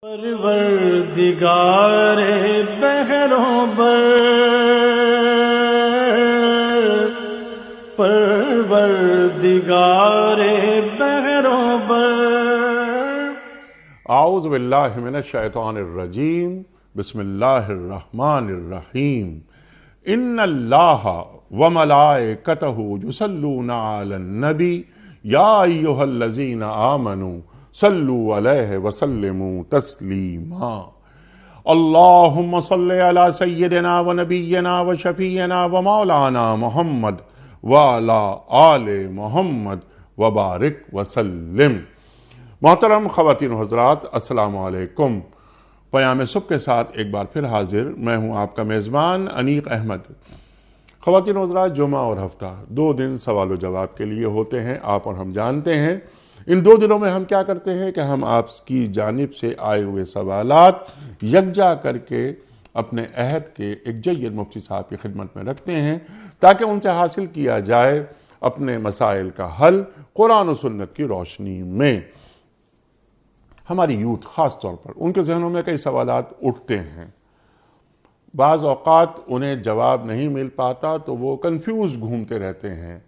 پروردگار بحروں بر، پروردگار بحروں بر۔ اعوذ باللہ من الشیطان الرجیم، بسم اللہ الرحمن الرحیم۔ ان اللہ وملائکتہ یصلون علی النبی یا ایہا الذین آمنوا صلوا علیہ وسلموا تسلیما۔ اللہم صلی علی سیدنا و نبینا و شفیعنا و مولانا محمد وعلی آل محمد وبارک وسلم۔ محترم خواتین و حضرات، السلام علیکم۔ پیام صبح کے ساتھ ایک بار پھر حاضر میں ہوں آپ کا میزبان انیق احمد۔ خواتین و حضرات، جمعہ اور ہفتہ 2 دن سوال و جواب کے لیے ہوتے ہیں، آپ اور ہم جانتے ہیں۔ ان 2 دنوں میں ہم کیا کرتے ہیں کہ ہم آپ کی جانب سے آئے ہوئے سوالات یکجا کر کے اپنے عہد کے ایک جید مفتی صاحب کی خدمت میں رکھتے ہیں تاکہ ان سے حاصل کیا جائے اپنے مسائل کا حل قرآن و سنت کی روشنی میں۔ ہماری یوتھ خاص طور پر ان کے ذہنوں میں کئی سوالات اٹھتے ہیں، بعض اوقات انہیں جواب نہیں مل پاتا تو وہ کنفیوز گھومتے رہتے ہیں۔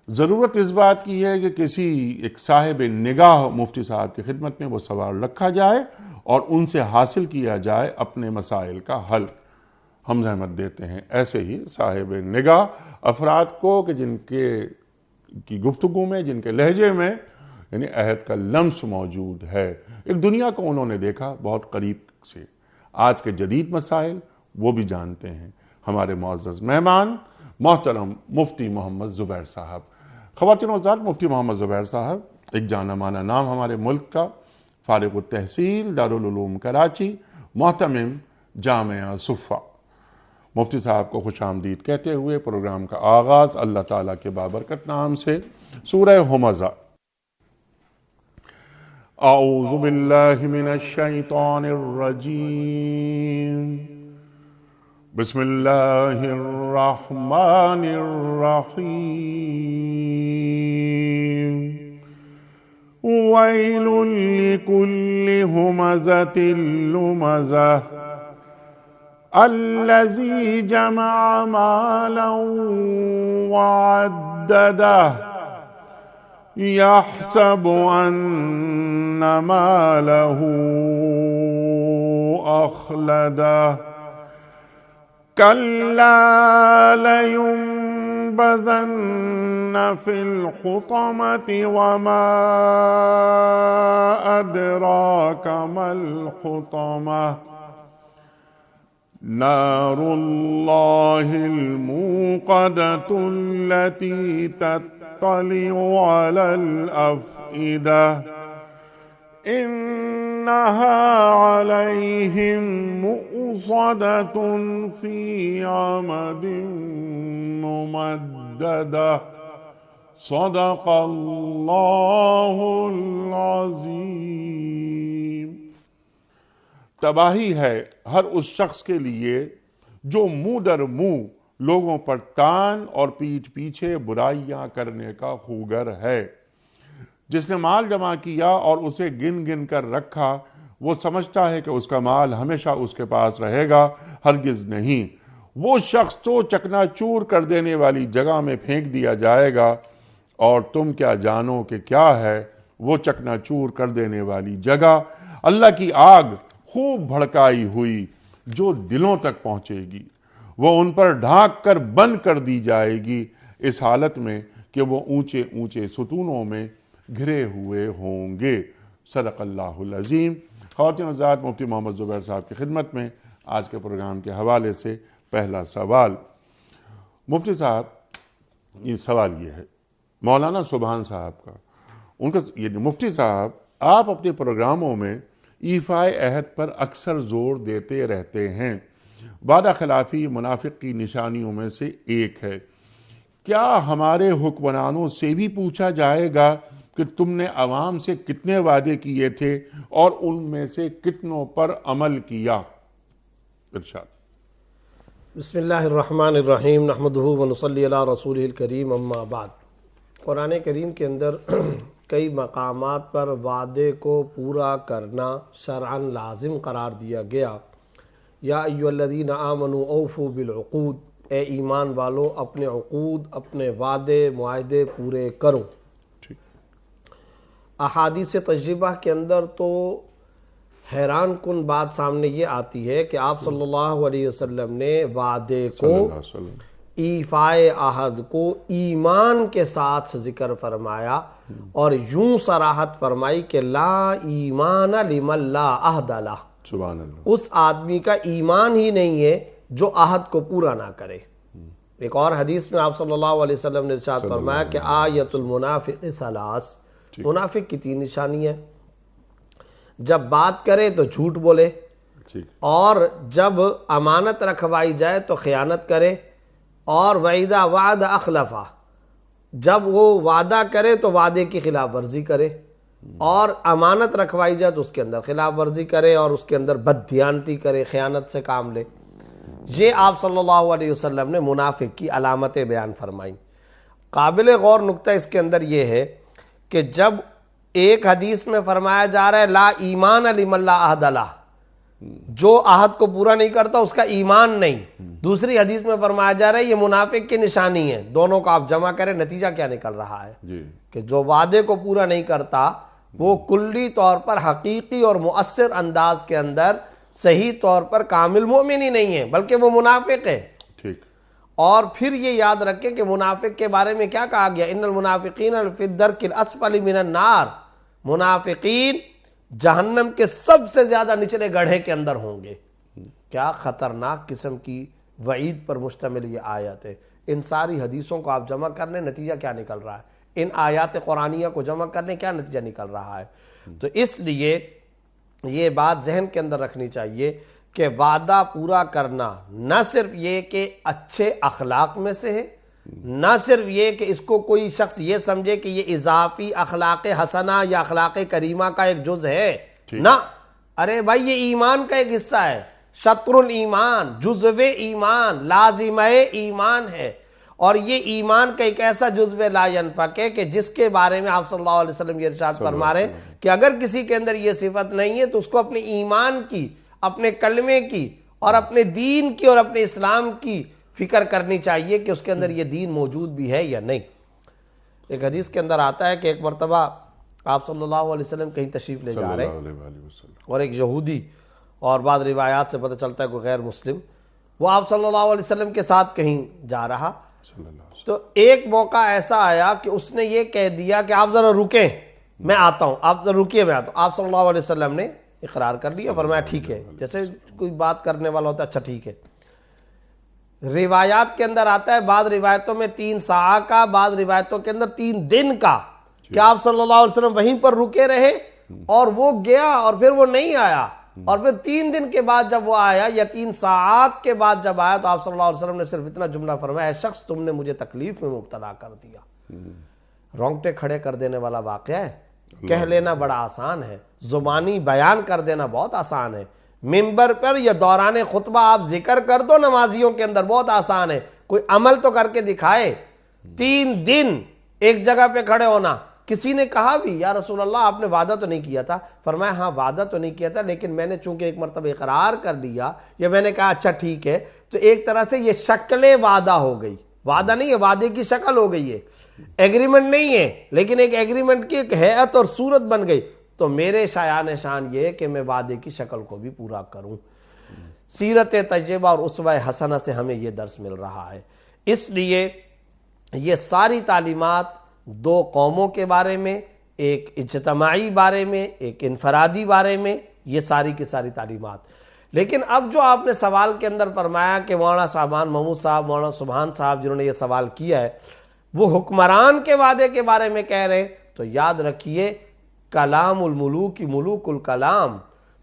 ضرورت اس بات کی ہے کہ کسی ایک صاحب نگاہ مفتی صاحب کی خدمت میں وہ سوال رکھا جائے اور ان سے حاصل کیا جائے اپنے مسائل کا حل۔ ہم زحمت دیتے ہیں ایسے ہی صاحب نگاہ افراد کو کہ جن کی گفتگو میں، جن کے لہجے میں یعنی عہد کا لمس موجود ہے۔ ایک دنیا کو انہوں نے دیکھا بہت قریب سے، آج کے جدید مسائل وہ بھی جانتے ہیں۔ ہمارے معزز مہمان محترم مفتی محمد زبیر صاحب۔ خواتین و حضرات، مفتی محمد زبیر صاحب ایک جانا مانا نام ہمارے ملک کا، فارغ التحصیل دارالعلوم کراچی، محتمم جامعہ صفا۔ مفتی صاحب کو خوش آمدید کہتے ہوئے پروگرام کا آغاز اللہ تعالیٰ کے بابرکت نام سے سورہ ہمزہ۔ اعوذ باللہ من الشیطان الرجیم، بسم اللہ الرحمن الرحیم۔ ویل لکل ہمزۃ لمزہ الذی جمع مالا وعددہ یحسب ان مالہ اخلدہ کلا لینبذن فی الحطمۃ وما ادراک ما الحطمۃ نار اللہ الموقدۃ التی تطلع علی الافئدہ انہا علیہم مؤصدۃ فی عمد ممددہ۔ صدق اللہ العظیم۔ تباہی ہے ہر اس شخص کے لیے جو منہ در منہ لوگوں پر تان اور پیٹھ پیچھے برائیاں کرنے کا خوگر ہے۔ جس نے مال جمع کیا اور اسے گن گن کر رکھا، وہ سمجھتا ہے کہ اس کا مال ہمیشہ اس کے پاس رہے گا، ہرگز نہیں۔ وہ شخص تو چکنا چور کر دینے والی جگہ میں پھینک دیا جائے گا، اور تم کیا جانو کہ کیا ہے وہ چکنا چور کر دینے والی جگہ؟ اللہ کی آگ خوب بھڑکائی ہوئی جو دلوں تک پہنچے گی، وہ ان پر ڈھانک کر بند کر دی جائے گی، اس حالت میں کہ وہ اونچے اونچے ستونوں میں گھرے ہوئے ہوں گے۔ صدق اللہ العظیم۔ خواتین و حضرات، مفتی محمد زبیر صاحب کی خدمت میں آج کے پروگرام کے حوالے سے پہلا سوال۔ مفتی صاحب، یہ سوال یہ ہے مولانا سبحان صاحب کا، ان کا یہ مفتی صاحب آپ اپنے پروگراموں میں ایفائے عہد پر اکثر زور دیتے رہتے ہیں۔ وعدہ خلافی منافق کی نشانیوں میں سے ایک ہے۔ کیا ہمارے حکمرانوں سے بھی پوچھا جائے گا کہ تم نے عوام سے کتنے وعدے کیے تھے اور ان میں سے کتنوں پر عمل کیا؟ ارشاد۔ بسم اللہ الرحمن الرحیم، نحمدہ ونصلی علی رسولہ الکریم، اما بعد۔ قرآن کریم کے اندر کئی مقامات پر وعدے کو پورا کرنا شرعاً لازم قرار دیا گیا۔ یا ایھا الذین آمنوا اوفوا بالعقود، اے ایمان والو اپنے عقود، اپنے وعدے معاہدے پورے کرو۔ احادیث طیبہ کے اندر تو حیران کن بات سامنے یہ آتی ہے کہ آپ صلی اللہ علیہ وسلم نے وعدے کو، ایفائے عہد کو ایمان کے ساتھ ذکر فرمایا اور یوں صراحت فرمائی کہ لا ایمان لمن لا عہد لہ، سبحان اللہ، اس آدمی کا ایمان ہی نہیں ہے جو عہد کو پورا نہ کرے۔ ایک اور حدیث میں آپ صلی اللہ علیہ وسلم نے ارشاد فرمایا کہ آیت المنافق ثلاث، منافق کی 3 نشانی ہے، جب بات کرے تو جھوٹ بولے، اور جب امانت رکھوائی جائے تو خیانت کرے، اور وَإِذَا وَعَدَ أَخْلَفَ، جب وہ وعدہ کرے تو وعدے کی خلاف ورزی کرے، اور امانت رکھوائی جائے تو اس کے اندر خلاف ورزی کرے اور اس کے اندر بددیانتی کرے، خیانت سے کام لے۔ یہ آپ صلی اللہ علیہ وسلم نے منافق کی علامتیں بیان فرمائیں۔ قابل غور نقطہ اس کے اندر یہ ہے کہ جب ایک حدیث میں فرمایا جا رہا ہے لا ایمان لمن لا عہد لہ، جو عہد کو پورا نہیں کرتا اس کا ایمان نہیں، دوسری حدیث میں فرمایا جا رہا ہے یہ منافق کی نشانی ہے، دونوں کو آپ جمع کریں نتیجہ کیا نکل رہا ہے کہ جو وعدے کو پورا نہیں کرتا وہ کلی طور پر حقیقی اور مؤثر انداز کے اندر صحیح طور پر کامل مومن ہی نہیں ہے بلکہ وہ منافق ہے۔ اور پھر یہ یاد رکھیں کہ منافق کے بارے میں کیا کہا گیا، ان المنافقین فی الدرک الاسفل من النار، منافقین جہنم کے سب سے زیادہ نچلے گڑھے کے اندر ہوں گے۔ کیا خطرناک قسم کی وعید پر مشتمل یہ آیت ہے۔ ان ساری حدیثوں کو آپ جمع کر لیں نتیجہ کیا نکل رہا ہے، ان آیات قرآنیہ کو جمع کر لیں کیا نتیجہ نکل رہا ہے۔ تو اس لیے یہ بات ذہن کے اندر رکھنی چاہیے کہ وعدہ پورا کرنا نہ صرف یہ کہ اچھے اخلاق میں سے ہے، نہ صرف یہ کہ اس کو کوئی شخص یہ سمجھے کہ یہ اضافی اخلاق حسنہ یا اخلاق کریمہ کا ایک جز ہے، نہ، ارے بھائی یہ ایمان کا ایک حصہ ہے، شطر الایمان، جزو ایمان، لازمہ ایمان ہے، اور یہ ایمان کا ایک ایسا جزو لا ینفک ہے کہ جس کے بارے میں آپ صلی اللہ علیہ وسلم یہ ارشاد فرما رہے ہیں کہ اگر کسی کے اندر یہ صفت نہیں ہے تو اس کو اپنے ایمان کی، اپنے کلمے کی اور اپنے دین کی اور اپنے اسلام کی فکر کرنی چاہیے کہ اس کے اندر یہ دین موجود بھی ہے یا نہیں۔ ایک حدیث کے اندر آتا ہے کہ ایک مرتبہ آپ صلی اللہ علیہ وسلم کہیں تشریف لے جا رہے ہیں اور ایک یہودی، اور بعض روایات سے پتہ چلتا ہے کوئی غیر مسلم، وہ آپ صلی اللہ علیہ وسلم کے ساتھ کہیں جا رہا، تو ایک موقع ایسا آیا کہ اس نے یہ کہہ دیا کہ آپ ذرا رکیں میں آتا ہوں، آپ ذرا رکیے میں آتا ہوں۔ آپ صلی اللہ علیہ وسلم نے اقرار کر لیا، فرمایا ٹھیک ہے، جیسے کوئی بات کرنے والا ہوتا ہے اچھا ٹھیک ہے۔ روایات کے اندر آتا ہے بعض روایتوں میں 3 ساعہ کا، بعض روایتوں کے اندر 3 دن کا، کہ آپ صلی اللہ علیہ وسلم وہیں پر رکے رہے اور وہ گیا اور پھر وہ نہیں آیا، اور پھر 3 دن کے بعد جب وہ آیا یا 3 ساعات کے بعد جب آیا تو آپ صلی اللہ علیہ وسلم نے صرف اتنا جملہ فرمایا، اے شخص تم نے مجھے تکلیف میں مبتلا کر دیا۔ رونگٹے کھڑے کر دینے والا واقعہ ہے، کہہ لینا بڑا آسان ہے، زبانی بیان کر دینا بہت آسان ہے، منبر پر یا دوران خطبہ آپ ذکر کر دو نمازیوں کے اندر بہت آسان ہے، کوئی عمل تو کر کے دکھائے۔ 3 دن ایک جگہ پہ کھڑے ہونا، کسی نے کہا بھی یا رسول اللہ آپ نے وعدہ تو نہیں کیا تھا، فرمایا ہاں وعدہ تو نہیں کیا تھا لیکن میں نے چونکہ ایک مرتبہ اقرار کر لیا یا میں نے کہا اچھا ٹھیک ہے، تو ایک طرح سے یہ شکل وعدہ ہو گئی، وعدہ نہیں ہے، وعدے کی شکل ہو گئی ہے، ایگریمنٹ نہیں ہے لیکن ایک ایگریمنٹ کی ایک حیت اور صورت بن گئی، تو میرے شایان شان یہ ہے کہ میں وعدے کی شکل کو بھی پورا کروں۔ سیرت طیبہ اور اسوہ حسنہ سے ہمیں یہ درس مل رہا ہے۔ اس لیے یہ ساری تعلیمات 2 قوموں کے بارے میں، ایک اجتماعی بارے میں، ایک انفرادی بارے میں، یہ ساری کی ساری تعلیمات۔ لیکن اب جو آپ نے سوال کے اندر فرمایا کہ مولانا صاحبان محمود صاحب، مولانا سبحان صاحب جنہوں نے یہ سوال کیا ہے وہ حکمران کے وعدے کے بارے میں کہہ رہے، تو یاد رکھیے کلام الملوک کی ملوک الکلام،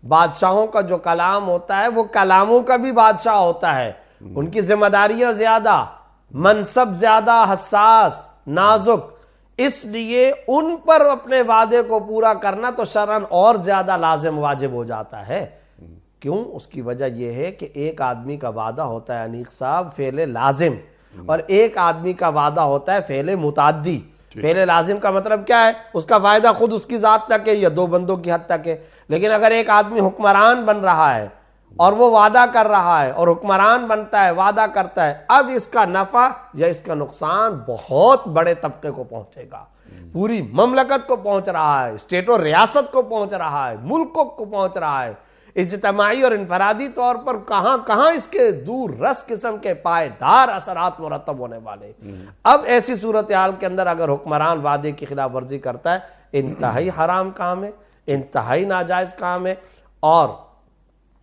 بادشاہوں کا جو کلام ہوتا ہے وہ کلاموں کا بھی بادشاہ ہوتا ہے، ان کی ذمہ داریاں زیادہ، منصب زیادہ حساس نازک، اس لیے ان پر اپنے وعدے کو پورا کرنا تو شرعاً اور زیادہ لازم واجب ہو جاتا ہے۔ کیوں؟ اس کی وجہ یہ ہے کہ ایک آدمی کا وعدہ ہوتا ہے انیق صاحب فعل لازم، اور ایک آدمی کا وعدہ ہوتا ہے فعل متعدی۔ فعل لازم کا مطلب کیا ہے؟ اس کا فائدہ خود اس کی ذات تک ہے یا دو بندوں کی حد تک ہے. لیکن اگر ایک آدمی حکمران بن رہا ہے اور وہ وعدہ کر رہا ہے اور حکمران بنتا ہے، وعدہ کرتا ہے، اب اس کا نفع یا اس کا نقصان بہت بڑے طبقے کو پہنچے گا، پوری مملکت کو پہنچ رہا ہے، اسٹیٹ اور ریاست کو پہنچ رہا ہے، ملکوں کو پہنچ رہا ہے. اجتماعی اور انفرادی طور پر کہاں کہاں اس کے دور رس قسم کے پائیدار اثرات مرتب ہونے والے. اب ایسی صورتحال کے اندر اگر حکمران وعدے کی خلاف ورزی کرتا ہے، انتہائی حرام کام ہے، انتہائی ناجائز کام ہے. اور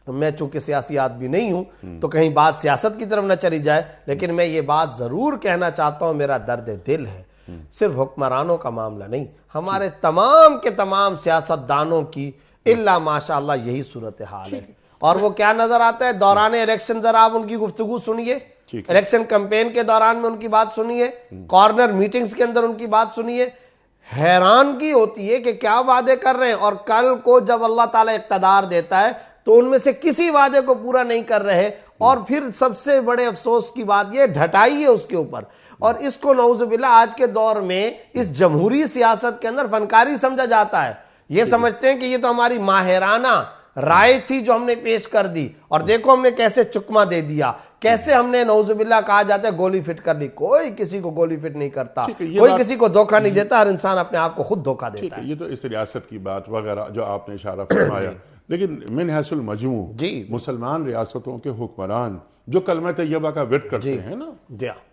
میں چونکہ سیاسی آدمی نہیں ہوں تو کہیں بات سیاست کی طرف نہ چلی جائے، لیکن میں یہ بات ضرور کہنا چاہتا ہوں، میرا درد دل ہے، صرف حکمرانوں کا معاملہ نہیں، ہمارے تمام کے تمام سیاست دانوں کی اللہ ماشاءاللہ یہی صورتحال ہے. اور وہ کیا نظر آتا ہے دوران الیکشن؟ ذرا آپ ان کی گفتگو سنیے، الیکشن کمپین کے دوران میں ان کی بات سنیے، کارنر میٹنگز کے اندر ان کی بات سنیے. حیرانگی ہوتی ہے کہ کیا وعدے کر رہے ہیں، اور کل کو جب اللہ تعالیٰ اقتدار دیتا ہے تو ان میں سے کسی وعدے کو پورا نہیں کر رہے. اور پھر سب سے بڑے افسوس کی بات یہ ڈھٹائی ہے اس کے اوپر. اور اس کو نعوذ باللہ آج کے دور میں اس جمہوری سیاست کے اندر فنکاری سمجھا جاتا ہے. یہ سمجھتے ہیں کہ یہ تو ہماری ماہرانہ رائے تھی جو ہم نے پیش کر دی، اور دیکھو ہم نے کیسے چکما دے دیا، کیسے ہم نے نعوذ باللہ کہا جاتا ہے گولی فٹ کر لی. کوئی کسی کو گولی فٹ نہیں کرتا، کوئی کسی کو دھوکہ نہیں دیتا، ہر انسان اپنے آپ کو خود دھوکہ دیتا ہے. یہ تو اس ریاست کی بات وغیرہ جو آپ نے اشارہ فرمایا، لیکن من حیث المجموع مسلمان ریاستوں کے حکمران جو کلمہ طیبہ کا ورد کرتے ہیں نا،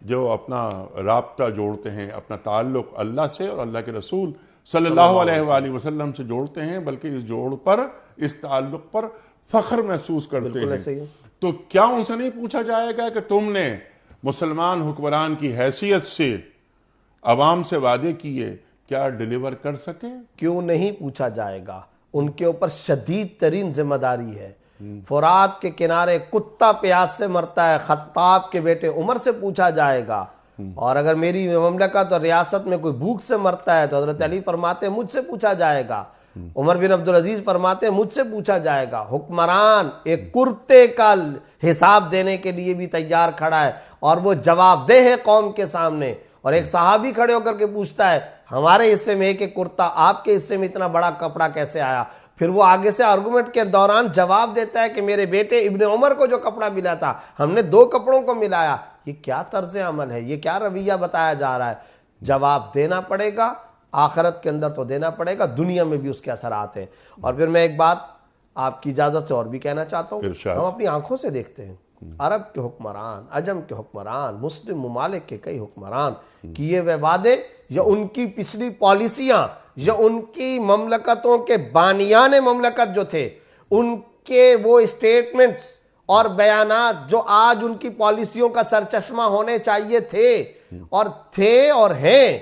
جو اپنا رابطہ جوڑتے ہیں، اپنا تعلق اللہ سے اور اللہ کے رسول صلی اللہ علیہ وآلہ وسلم سے جوڑتے ہیں، بلکہ اس جوڑ پر، اس تعلق پر فخر محسوس کرتے ہیں، تو کیا ان سے نہیں پوچھا جائے گا کہ تم نے مسلمان حکمران کی حیثیت سے عوام سے وعدے کیے، کیا ڈیلیور کر سکے؟ کیوں نہیں پوچھا جائے گا؟ ان کے اوپر شدید ترین ذمہ داری ہے. فرات کے کنارے کتا پیاس سے مرتا ہے، خطاب کے بیٹے عمر سے پوچھا جائے گا. اور اگر میری مملکت اور ریاست میں کوئی بھوک سے مرتا ہے تو حضرت علی فرماتے ہیں مجھ سے پوچھا جائے گا. عمر بن عبدالعزیز فرماتے ہیں مجھ سے پوچھا جائے گا. حکمران ایک کرتے کا حساب دینے کے لیے بھی تیار کھڑا ہے، اور وہ جواب دہ ہے قوم کے سامنے. اور ایک صحابی کھڑے ہو کر کے پوچھتا ہے ہمارے حصے میں ایک کرتا، آپ کے حصے میں اتنا بڑا کپڑا کیسے آیا؟ پھر وہ آگے سے آرگومنٹ کے دوران جواب دیتا ہے کہ میرے بیٹے ابن عمر کو جو کپڑا ملا تھا ہم نے 2 کپڑوں کو ملایا. یہ کیا طرز عمل ہے؟ یہ کیا رویہ بتایا جا رہا ہے؟ جواب دینا پڑے گا، آخرت کے اندر تو دینا پڑے گا، دنیا میں بھی اس کے اثرات ہیں. اور پھر میں ایک بات آپ کی اجازت سے اور بھی کہنا چاہتا ہوں. ہم اپنی آنکھوں سے دیکھتے ہیں عرب کے حکمران، عجم کے حکمران، مسلم ممالک کے کئی حکمران کیے ہوئے وعدے یا ان کی پچھلی پالیسیاں یا ان کی مملکتوں کے بانیان مملکت جو تھے ان کے وہ اسٹیٹمنٹس اور بیانات جو آج ان کی پالیسیوں کا سرچشمہ ہونے چاہیے تھے اور ہیں،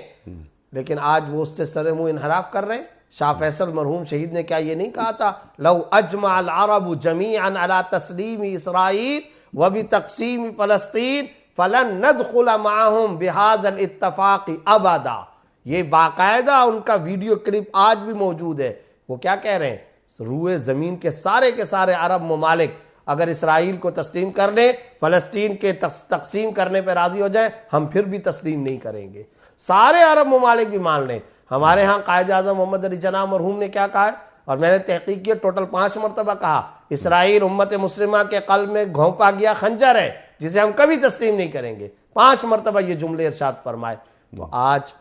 لیکن آج وہ اس سے سر منہ انحراف کر رہے ہیں. شاہ فیصل مرحوم شہید نے کیا یہ نہیں کہا تھا لو اجمع العرب جميعا على تسلیم اسرائیل وبتقسیم فلسطین فلن ندخل معهم بهذا الاتفاق ابدا. یہ باقاعدہ ان کا ویڈیو کلپ آج بھی موجود ہے. وہ کیا کہہ رہے ہیں؟ روئے زمین کے سارے عرب ممالک اگر اسرائیل کو تسلیم کر لیں، فلسطین کے تقسیم کرنے پہ راضی ہو جائیں، ہم پھر بھی تسلیم نہیں کریں گے. سارے عرب ممالک بھی مان لیں. ہمارے ہاں قائد اعظم محمد علی جناح مرحوم نے کیا کہا ہے، اور میں نے تحقیق کی، ٹوٹل 5 مرتبہ کہا اسرائیل امت مسلمہ کے قلب میں گھونپا گیا خنجر ہے جسے ہم کبھی تسلیم نہیں کریں گے. 5 مرتبہ یہ جملے ارشاد فرمائے. تو آج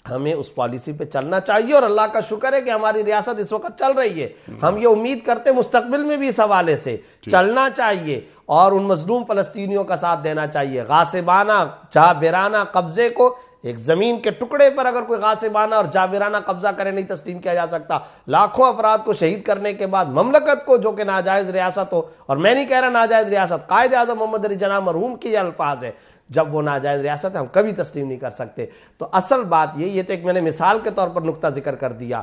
ہمیں اس پالیسی پہ چلنا چاہیے، اور اللہ کا شکر ہے کہ ہماری ریاست اس وقت چل رہی ہے. ہم یہ امید کرتے ہیں مستقبل میں بھی اس حوالے سے چلنا چاہیے اور ان مظلوم فلسطینیوں کا ساتھ دینا چاہیے. غاصبانہ جابرانہ قبضے کو، ایک زمین کے ٹکڑے پر اگر کوئی غاصبانہ اور جابرانہ قبضہ کرے نہیں تسلیم کیا جا سکتا. لاکھوں افراد کو شہید کرنے کے بعد مملکت کو جو کہ ناجائز ریاست ہو، اور میں نہیں کہہ رہا ناجائز ریاست، قائد اعظم محمد علی جناح مرحوم کی یہ الفاظ ہے، جب وہ ناجائز ریاست ہے ہم کبھی تسلیم نہیں کر سکتے. تو اصل بات یہ تو ایک میں نے مثال کے طور پر نقطہ ذکر کر دیا.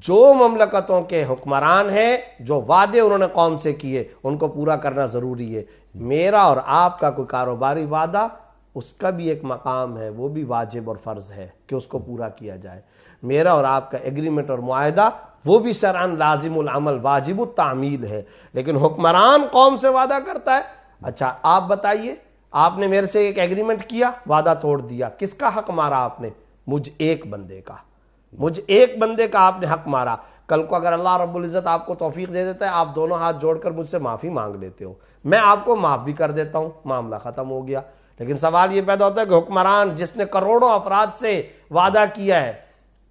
جو مملکتوں کے حکمران ہیں، جو وعدے انہوں نے قوم سے کیے ان کو پورا کرنا ضروری ہے. میرا اور آپ کا کوئی کاروباری وعدہ، اس کا بھی ایک مقام ہے، وہ بھی واجب اور فرض ہے کہ اس کو پورا کیا جائے. میرا اور آپ کا ایگریمنٹ اور معاہدہ وہ بھی شرعاً لازم العمل واجب التعمیل ہے. لیکن حکمران قوم سے وعدہ کرتا ہے. اچھا آپ بتائیے، آپ نے میرے سے ایک ایگریمنٹ کیا، وعدہ توڑ دیا، کس کا حق مارا آپ نے؟ مجھ ایک بندے کا آپ نے حق مارا. کل کو اگر اللہ رب العزت آپ کو توفیق دے دیتا ہے، آپ دونوں ہاتھ جوڑ کر مجھ سے معافی مانگ لیتے ہو، میں آپ کو معاف بھی کر دیتا ہوں، معاملہ ختم ہو گیا. لیکن سوال یہ پیدا ہوتا ہے کہ حکمران جس نے کروڑوں افراد سے وعدہ کیا ہے،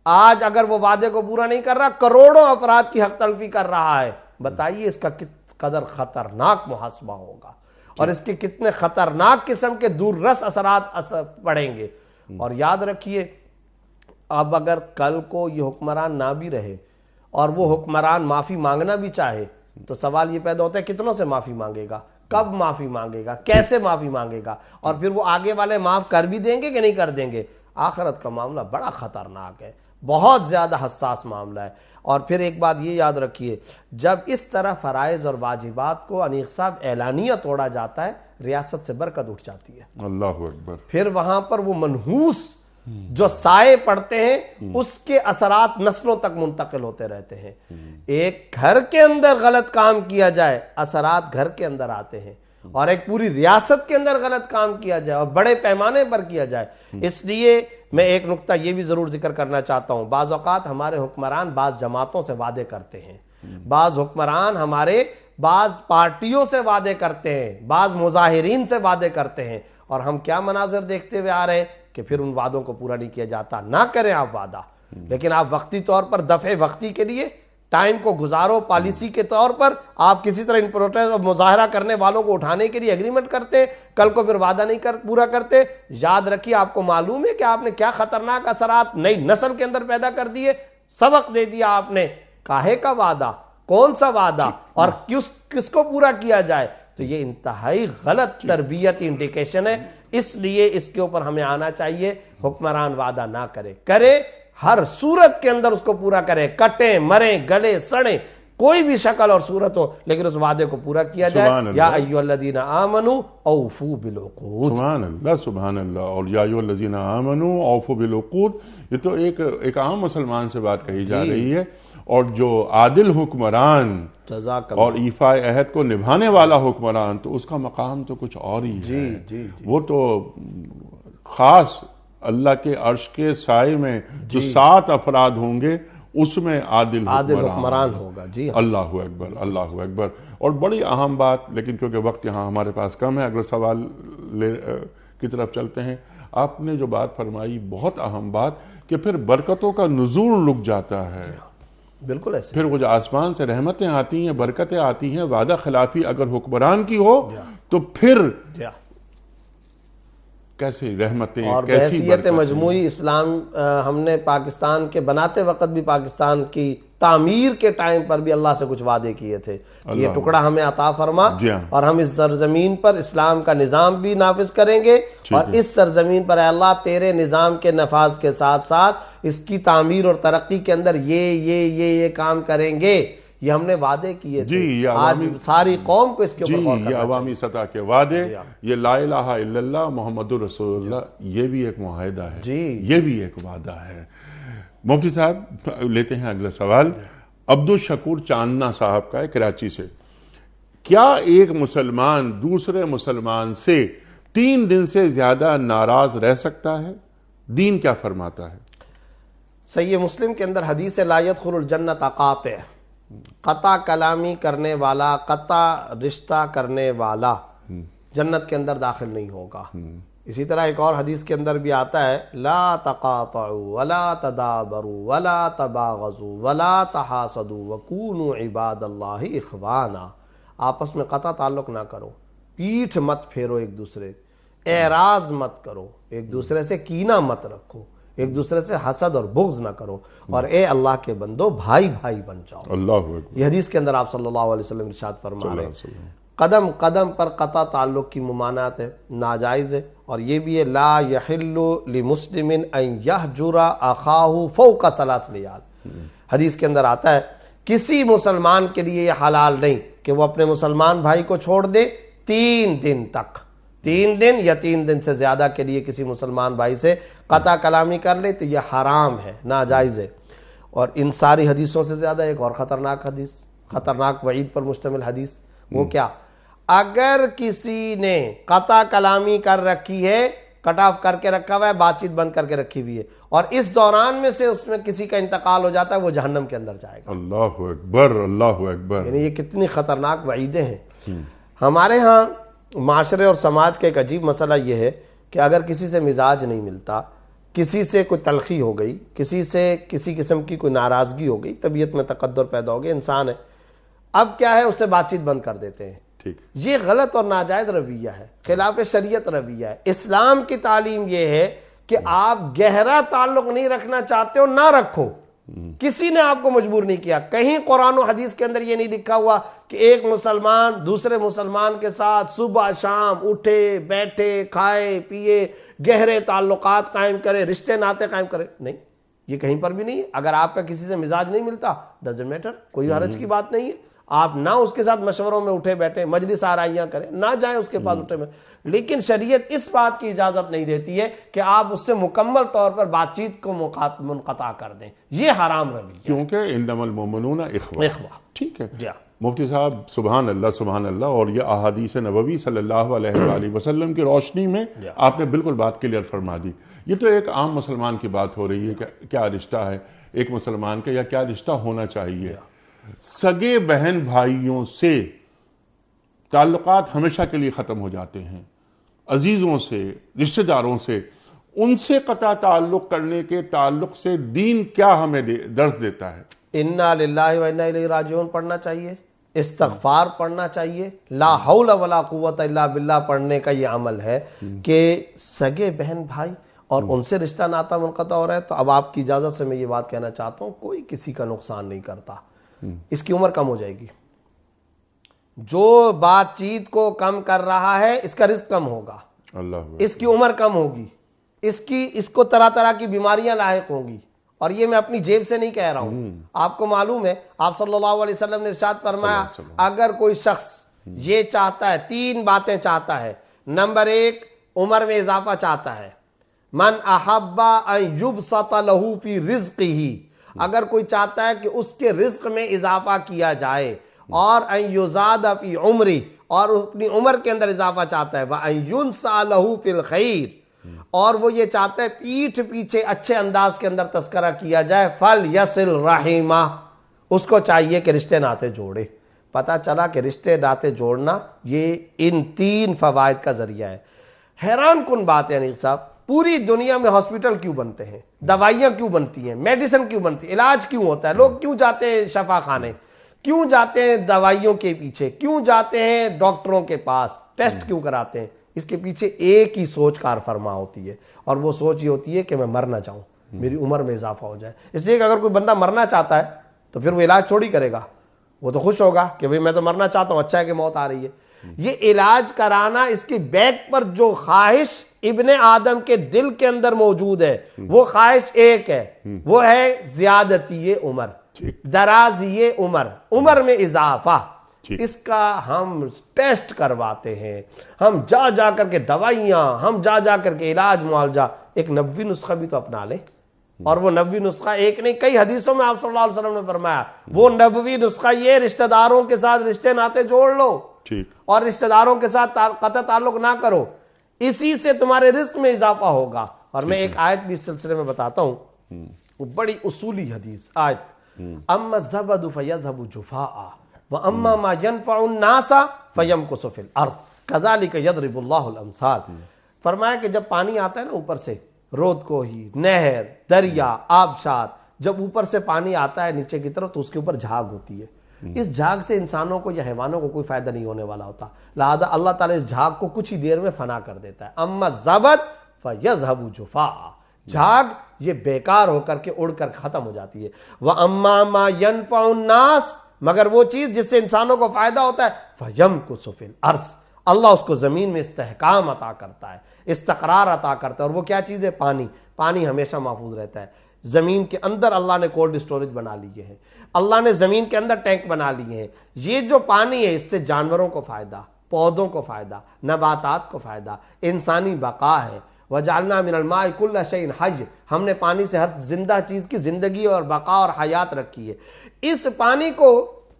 آج اگر وہ وعدے کو پورا نہیں کر رہا، کروڑوں افراد کی حق تلفی کر رہا ہے، بتائیے اس کا کس قدر خطرناک محاسبہ ہوگا اور اس کے کتنے خطرناک قسم کے دور رس اثرات پڑیں گے. اور یاد رکھیے، اب اگر کل کو یہ حکمران نہ بھی رہے اور وہ حکمران معافی مانگنا بھی چاہے تو سوال یہ پیدا ہوتا ہے کتنوں سے معافی مانگے گا، کب معافی مانگے گا، کیسے معافی مانگے گا، اور پھر وہ آگے والے معاف کر بھی دیں گے کہ نہیں کر دیں گے. آخرت کا معاملہ بڑا خطرناک ہے، بہت زیادہ حساس معاملہ ہے. اور پھر ایک بات یہ یاد رکھیے، جب اس طرح فرائض اور واجبات کو انیق صاحب اعلانیہ توڑا جاتا ہے، ریاست سے برکت اٹھ جاتی ہے. اللہ اکبر. پھر وہاں پر وہ منحوس جو سائے پڑتے ہیں اس کے اثرات نسلوں تک منتقل ہوتے رہتے ہیں. ایک گھر کے اندر غلط کام کیا جائے، اثرات گھر کے اندر آتے ہیں، اور ایک پوری ریاست کے اندر غلط کام کیا جائے اور بڑے پیمانے پر کیا جائے. اس لیے میں ایک نقطہ یہ بھی ضرور ذکر کرنا چاہتا ہوں، بعض اوقات ہمارے حکمران بعض جماعتوں سے وعدے کرتے ہیں، بعض حکمران ہمارے بعض پارٹیوں سے وعدے کرتے ہیں، بعض مظاہرین سے وعدے کرتے ہیں، اور ہم کیا مناظر دیکھتے ہوئے آ رہے ہیں کہ پھر ان وعدوں کو پورا نہیں کیا جاتا. نہ کریں آپ وعدہ، لیکن آپ وقتی طور پر دفع وقتی کے لیے ٹائم کو گزارو، پالیسی کے طور پر آپ کسی طرح ان پروٹیسٹ اور مظاہرہ کرنے والوں کو اٹھانے کے لیے اگریمنٹ کرتے ہیں، کل کو پھر وعدہ نہیں پورا کرتے. یاد رکھیے، آپ کو معلوم ہے کہ آپ نے کیا خطرناک اثرات نئی نسل کے اندر پیدا کر دیے، سبق دے دیا آپ نے. کاہے کا وعدہ، کون سا وعدہ، اور کس کو پورا کیا جائے؟ تو یہ انتہائی غلط تربیت انڈیکیشن ہے. اس لیے اس کے اوپر ہمیں آنا چاہیے، حکمران وعدہ نہ کرے ہر صورت کے اندر اس کو پورا کرے، کٹیں مریں گلے سڑیں کوئی بھی شکل اور صورت ہو، لیکن اس وعدے کو پورا کیا جائے. یا ایھا الذین آمنوا اوفوا بالعقود. سبحان اللہ، سبحان اللہ. اور یا ایھا الذین آمنوا اوفوا بالعقود، یہ تو ایک عام مسلمان سے بات کہی جا رہی ہے. اور جو عادل حکمران اور ایفاء عہد کو نبھانے والا حکمران، تو اس کا مقام تو کچھ اور ہی ہے. وہ تو خاص اللہ کے عرش کے سائے میں جو 7 افراد ہوں گے اس میں عادل حکمران ہوگا. جی اللہ اکبر، اللہ اکبر. اور بڑی اہم بات، لیکن کیونکہ وقت یہاں ہمارے پاس کم ہے، اگلا سوال کی طرف چلتے ہیں. آپ نے جو بات فرمائی بہت اہم بات، کہ پھر برکتوں کا نزول رک جاتا ہے. بالکل ایسے پھر وہ جو آسمان سے رحمتیں آتی ہیں، برکتیں آتی ہیں، وعدہ خلافی اگر حکمران کی ہو تو پھر کیسی رحمتیں اور بحیثیت مجموعی اسلام. ہم نے پاکستان کے بناتے وقت بھی، پاکستان کی تعمیر کے ٹائم پر بھی اللہ سے کچھ وعدے کیے تھے، یہ ٹکڑا ہمیں عطا فرما، اور ہم اس سرزمین پر اسلام کا نظام بھی نافذ کریں گے، اور اس سرزمین پر اے اللہ تیرے نظام کے نفاذ کے ساتھ ساتھ اس کی تعمیر اور ترقی کے اندر یہ کام کریں گے. یہ ہم نے وعدے کیے تھے، آج ساری قوم کو اس کے اوپر غور کرنا یہ عوامی سطح کے وعدے، یہ لا الہ الا اللہ محمد رسول اللہ، یہ بھی ایک معاہدہ ہے، یہ بھی ایک وعدہ ہے. مفتی صاحب لیتے ہیں اگلا سوال. عبدالشکور چاندنا صاحب کا ہے کراچی سے. کیا ایک مسلمان دوسرے مسلمان سے 3 دن سے زیادہ ناراض رہ سکتا ہے؟ دین کیا فرماتا ہے؟ صحیح مسلم کے اندر حدیث لا يدخل الجنت قاطع، قطع کلامی کرنے والا، قطع رشتہ کرنے والا جنت کے اندر داخل نہیں ہوگا. اسی طرح ایک اور حدیث کے اندر بھی آتا ہے لا تقاطعوا ولا تدابروا ولا تباغضوا ولا تحاسدوا وكونوا عباد اللہ اخوانا. آپس میں قطع تعلق نہ کرو، پیٹھ مت پھیرو ایک دوسرے، اعراض مت کرو، ایک دوسرے سے کینہ مت رکھو، ایک دوسرے سے حسد اور بغض نہ کرو، اور اے اللہ کے بندو بھائی بھائی بن جاؤ. اللہ اکبر. یہ حدیث کے اندر آپ صلی اللہ علیہ وسلم ارشاد فرما رہے ہیں. قدم قدم پر قطع تعلق کی ممانعت ہے، ناجائز ہے. اور یہ بھی ہے لا یحل لمسلم ان یہجر اخاہ فوق 3 لیال. حدیث کے اندر آتا ہے کسی مسلمان کے لیے یہ حلال نہیں کہ وہ اپنے مسلمان بھائی کو چھوڑ دے 3 دن تک. 3 دن یا 3 دن سے زیادہ کے لیے کسی مسلمان بھائی سے قطع کلامی کر لے تو یہ حرام ہے، ناجائز ہے. اور ان ساری حدیثوں سے زیادہ ایک اور خطرناک حدیث، خطرناک وعید پر مشتمل حدیث، وہ کیا؟ اگر کسی نے قطع کلامی کر رکھی ہے کٹ آف کر کے رکھا ہوا ہے، بات چیت بند کر کے رکھی ہوئی ہے، اور اس دوران میں سے اس میں کسی کا انتقال ہو جاتا ہے، وہ جہنم کے اندر جائے گا۔ اللہ اکبر، اللہ اکبر۔ یعنی یہ کتنی خطرناک وعیدیں ہیں۔ ہمارے ہاں معاشرے اور سماج کا ایک عجیب مسئلہ یہ ہے کہ اگر کسی سے مزاج نہیں ملتا، کسی سے کوئی تلخی ہو گئی، کسی سے کسی قسم کی کوئی ناراضگی ہو گئی، طبیعت میں تقدر پیدا ہو گیا، انسان ہے، اب کیا ہے، اس سے بات چیت بند کر دیتے ہیں۔ ٹھیک، یہ غلط اور ناجائز رویہ ہے، خلاف شریعت رویہ ہے۔ اسلام کی تعلیم یہ ہے کہ آپ گہرا تعلق نہیں رکھنا چاہتے ہو، نہ رکھو، کسی نے آپ کو مجبور نہیں کیا۔ کہیں قرآن و حدیث کے اندر یہ نہیں لکھا ہوا کہ ایک مسلمان دوسرے مسلمان کے ساتھ صبح شام اٹھے بیٹھے کھائے پیے گہرے تعلقات قائم کرے، رشتے ناطے قائم کرے، نہیں، یہ کہیں پر بھی نہیں ہے۔ اگر آپ کا کسی سے مزاج نہیں ملتا، ڈزنٹ میٹر، کوئی حرج کی بات نہیں ہے، آپ نہ اس کے ساتھ مشوروں میں اٹھے بیٹھے، مجلس آرائیاں کریں، نہ جائیں اس کے پاس اٹھے میں، لیکن شریعت اس بات کی اجازت نہیں دیتی ہے کہ آپ اس سے مکمل طور پر بات چیت کو منقطع کر دیں، یہ حرام رویہ، کیونکہ انما المؤمنون اخوہ۔ ٹھیک ہے جی مفتی صاحب، سبحان اللہ سبحان اللہ۔ اور یہ احادیث نبوی صلی اللہ علیہ وآلہ وسلم کی روشنی میں آپ نے بالکل بات کلیئر فرما دی۔ یہ تو ایک عام مسلمان کی بات ہو رہی ہے کہ کیا رشتہ ہے ایک مسلمان کا، یا کیا رشتہ ہونا چاہیے۔ سگے بہن بھائیوں سے تعلقات ہمیشہ کے لیے ختم ہو جاتے ہیں، عزیزوں سے، رشتہ داروں سے، ان سے قطع تعلق کرنے کے تعلق سے دین کیا ہمیں درس دیتا ہے؟ انا للہ و انا الیہ راجعون پڑھنا چاہیے، استغفار پڑھنا چاہیے، لا حول ولا قوت الا باللہ پڑھنے کا یہ عمل ہے کہ سگے بہن بھائی اور ان سے رشتہ ناطہ منقطع ہو رہا ہے۔ تو اب آپ کی اجازت سے میں یہ بات کہنا چاہتا ہوں، کوئی کسی کا نقصان نہیں کرتا، اس کی عمر کم ہو جائے گی۔ جو بات چیت کو کم کر رہا ہے اس کا رزق کم ہوگا، اللہ اس کی عمر کم ہوگی، اس کو طرح طرح کی بیماریاں لاحق ہوں گی، اور یہ میں اپنی جیب سے نہیں کہہ رہا ہوں، آپ کو معلوم ہے، آپ صلی اللہ علیہ وسلم نے ارشاد فرمایا اگر کوئی شخص یہ چاہتا ہے، تین باتیں چاہتا ہے، نمبر ایک عمر میں اضافہ چاہتا ہے، من احب ان یبسط له فی رزقہ، اگر کوئی چاہتا ہے کہ اس کے رزق میں اضافہ کیا جائے، اور ان یزاد فی عمری، اور اپنی عمر کے اندر اضافہ چاہتا ہے، وان ینسى له فی الخیر، اور وہ یہ چاہتا ہے پیٹھ پیچھے اچھے انداز کے اندر تذکرہ کیا جائے، فَلْيَصِلْ رَحِمَهُ، اس کو چاہیے کہ رشتے ناطے جوڑے۔ پتہ چلا کہ رشتے ناطے جوڑنا یہ ان تین فوائد کا ذریعہ ہے۔ حیران کن بات ہے انیق صاحب، پوری دنیا میں ہاسپٹل کیوں بنتے ہیں، دوائیاں کیوں بنتی ہیں، میڈیسن کیوں بنتی ہے، علاج کیوں ہوتا ہے، لوگ کیوں جاتے ہیں شفا خانے، کیوں جاتے ہیں دوائیوں کے پیچھے، کیوں جاتے ہیں ڈاکٹروں کے پاس، ٹیسٹ کیوں کراتے ہیں؟ اس کے پیچھے ایک ہی سوچ کار فرما ہوتی ہے، اور وہ سوچ یہ ہوتی ہے کہ میں مر نہ جاؤں، میری عمر میں اضافہ ہو جائے۔ اس لیے کہ اگر کوئی بندہ مرنا چاہتا ہے تو پھر وہ علاج تھوڑی کرے گا، وہ تو خوش ہوگا کہ بھئی میں تو مرنا چاہتا ہوں، اچھا ہے کہ موت آ رہی ہے۔ یہ علاج کرانا، اس کی بیک پر جو خواہش ابن آدم کے دل کے اندر موجود ہے، وہ خواہش ایک ہے، وہ ہے زیادتی عمر، درازی عمر میں اضافہ۔ اس کا ہم ٹیسٹ کرواتے ہیں، ہم جا جا کر کے دوائیاں، ہم جا جا کر کے علاج معالجہ، ایک نبوی نسخہ بھی تو اپنا لیں، اور وہ نبوی نسخہ ایک نہیں، کئی حدیثوں میں آپ صلی اللہ علیہ وسلم نے فرمایا وہ نبوی نسخہ یہ رشتہ داروں کے ساتھ رشتے ناطے جوڑ لو، اور رشتہ داروں کے ساتھ قطع تعلق نہ کرو، اسی سے تمہارے رزق میں اضافہ ہوگا۔ اور میں ایک آیت بھی اس سلسلے میں بتاتا ہوں، وہ بڑی اصولی حدیث آیت، اما الزبد فیذهب جفاء واما ما ينفع الناس فيمكث في الارض كذلك يضرب الله الامثال۔ فرمایا کہ جب پانی آتا ہے نا اوپر سے، رود کوہی، نہر، دریا، آبشار، جب اوپر سے پانی آتا ہے نیچے کی طرف تو اس کے اوپر جھاگ ہوتی ہے، اس جھاگ سے انسانوں کو یا حیوانوں کو کوئی فائدہ نہیں ہونے والا ہوتا، لہذا اللہ تعالیٰ اس جھاگ کو کچھ ہی دیر میں فنا کر دیتا ہے۔ اما الزبد فیذهب جفاء، جھاگ یہ بیکار ہو کر کے اڑ کر ختم ہو جاتی ہے۔ واما ما ينفع الناس، مگر وہ چیز جس سے انسانوں کو فائدہ ہوتا ہے، فَيَمْكُثُ فِي الْأَرْضِ، اللہ اس کو زمین میں استحکام عطا کرتا ہے، استقرار عطا کرتا ہے۔ اور وہ کیا چیز ہے؟ پانی۔ پانی ہمیشہ محفوظ رہتا ہے۔ زمین کے اندر اللہ نے کولڈ اسٹوریج بنا لیے ہیں، اللہ نے زمین کے اندر ٹینک بنا لیے ہیں۔ یہ جو پانی ہے اس سے جانوروں کو فائدہ، پودوں کو فائدہ، نباتات کو فائدہ، انسانی بقا ہے۔ وَجَعَلْنَا مِنَ الْمَاءِ كُلَّ شَيْءٍ حَيٍّ، ہم نے پانی سے ہر زندہ چیز کی زندگی اور بقا اور حیات رکھی ہے۔ اس پانی کو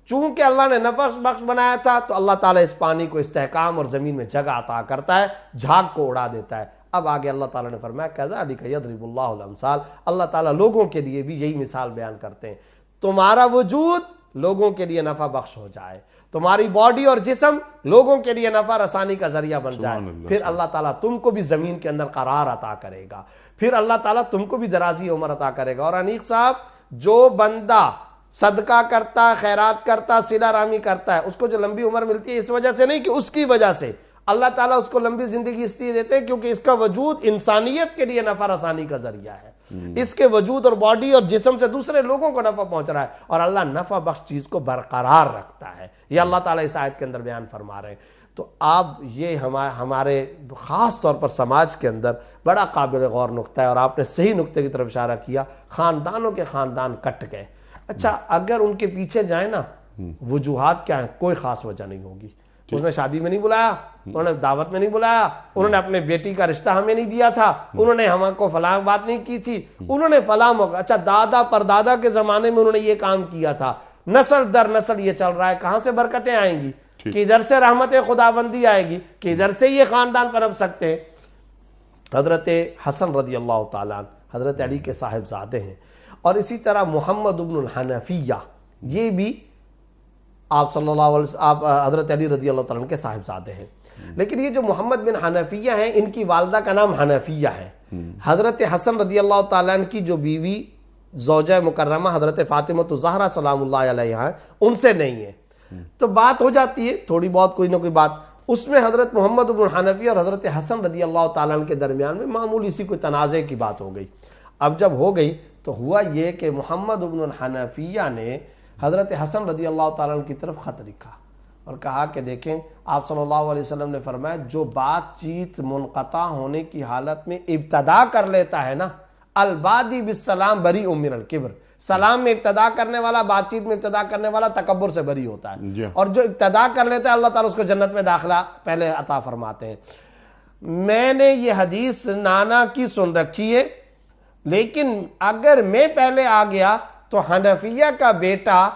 چونکہ اللہ نے نفع بخش بنایا تھا تو اللہ تعالیٰ اس پانی کو استحکام اور زمین میں جگہ عطا کرتا ہے، جھاگ کو اڑا دیتا ہے۔ اب آگے اللہ تعالیٰ نے فرمایا کذالک یضرب اللہ الامثال، اللہ تعالیٰ لوگوں کے لیے بھی یہی مثال بیان کرتے ہیں، تمہارا وجود لوگوں کے لیے نفع بخش ہو جائے، تمہاری باڈی اور جسم لوگوں کے لیے نفع رسانی کا ذریعہ بن جائے، پھر اللہ تعالیٰ تم کو بھی زمین کے اندر قرار عطا کرے گا، پھر اللہ تعالیٰ تم کو بھی درازی عمر عطا کرے گا۔ اور انیق صاحب، جو بندہ صدقہ کرتا ہے، خیرات کرتا ہے، صلہ رحمی کرتا ہے، اس کو جو لمبی عمر ملتی ہے اس وجہ سے نہیں کہ اس کی وجہ سے، اللہ تعالیٰ اس کو لمبی زندگی اس لیے دیتے ہیں کیونکہ اس کا وجود انسانیت کے لیے نفع رسانی کا ذریعہ ہے، اس کے وجود اور باڈی اور جسم سے دوسرے لوگوں کو نفع پہنچ رہا ہے، اور اللہ نفع بخش چیز کو برقرار رکھتا ہے، یہ اللہ تعالیٰ اس آیت کے اندر بیان فرما رہے ہیں۔ تو آپ یہ ہمارے خاص طور پر سماج کے اندر بڑا قابل غور نقطہ ہے، اور آپ نے صحیح نقطے کی طرف اشارہ کیا، خاندانوں کے خاندان کٹ گئے۔ اچھا، اگر ان کے پیچھے جائیں نا، وجوہات کیا ہیں؟ کوئی خاص وجہ نہیں ہوگی، اس نے شادی میں نہیں بلایا، انہوں نے دعوت میں نہیں بلایا، انہوں نے اپنے بیٹی کا رشتہ ہمیں نہیں دیا تھا، انہوں نے ہم کو فلاں بات نہیں کی تھی، انہوں نے فلاں موقع، اچھا دادا پردادا کے زمانے میں انہوں نے یہ کام کیا تھا، نسل در نسل یہ چل رہا ہے، کہاں سے برکتیں آئیں گی؟ کدھر سے رحمت خداوندی آئے گی؟ کدھر سے یہ خاندان پنپ سکتے ہیں؟ حضرت حسن رضی اللہ تعالیٰ حضرت علی کے صاحبزادے ہیں، اور اسی طرح محمد ابن الحنفیہ، یہ بھی آپ صلی اللہ علیہ وسلم، آپ حضرت علی رضی اللہ تعالیٰ کے صاحبزادے ہیں، لیکن یہ جو محمد بن حنفیہ ہیں، ان کی والدہ کا نام حنفیہ ہے۔ حضرت حسن رضی اللہ تعالیٰ کی جو بیوی زوجہ مکرمہ حضرت فاطمہ الزہرا سلام اللہ علیہا ان سے نہیں ہے، تو بات ہو جاتی ہے تھوڑی بہت، کوئی نہ کوئی بات، اس میں حضرت محمد بن حنفیہ اور حضرت حسن رضی اللہ تعالیٰ کے درمیان میں معمولی سی کوئی تنازع کی بات ہو گئی۔ اب جب ہو گئی تو ہوا یہ کہ محمد بن الحنفیہ نے حضرت حسن رضی اللہ تعالیٰ کی طرف خط لکھا اور کہا کہ دیکھیں، آپ صلی اللہ علیہ وسلم نے فرمایا جو بات چیت منقطع ہونے کی حالت میں ابتدا کر لیتا ہے نا، البادی بالسلام بری من الکبر، سلام میں ابتدا کرنے والا، بات چیت میں ابتدا کرنے والا تکبر سے بری ہوتا ہے، اور جو ابتدا کر لیتا ہے اللہ تعالیٰ اس کو جنت میں داخلہ پہلے عطا فرماتے ہیں۔ میں نے یہ حدیث نانا کی سن رکھی ہے، لیکن اگر میں پہلے آ گیا تو حنفیہ کا بیٹا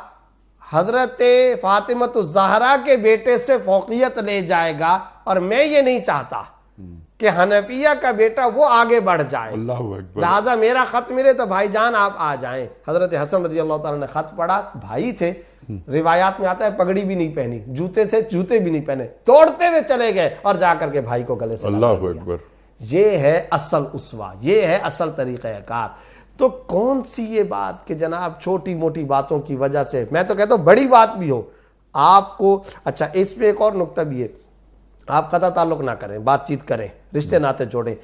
حضرت فاطمہ الزہرا کے بیٹے سے فوقیت لے جائے گا، اور میں یہ نہیں چاہتا کہ حنفیہ کا بیٹا وہ آگے بڑھ جائے، اللہ اکبر، لہٰذا میرا خط ملے تو بھائی جان آپ آ جائیں۔ حضرت حسن رضی اللہ تعالیٰ نے خط پڑھا، بھائی تھے، روایات میں آتا ہے پگڑی بھی نہیں پہنی، جوتے تھے، جوتے بھی نہیں پہنے، توڑتے ہوئے چلے گئے اور جا کر کے بھائی کو گلے سے لگا اللہ دیا۔ اکبر، یہ ہے اصل اسوہ، یہ ہے اصل طریقہ کار۔ تو کون سی یہ بات کہ جناب چھوٹی موٹی باتوں کی وجہ سے، میں تو کہتا ہوں بڑی بات بھی ہو آپ کو، اچھا اس میں ایک اور نقطہ بھی ہے، آپ قطع تعلق نہ کریں، بات چیت کریں، رشتے ناتے جوڑیں،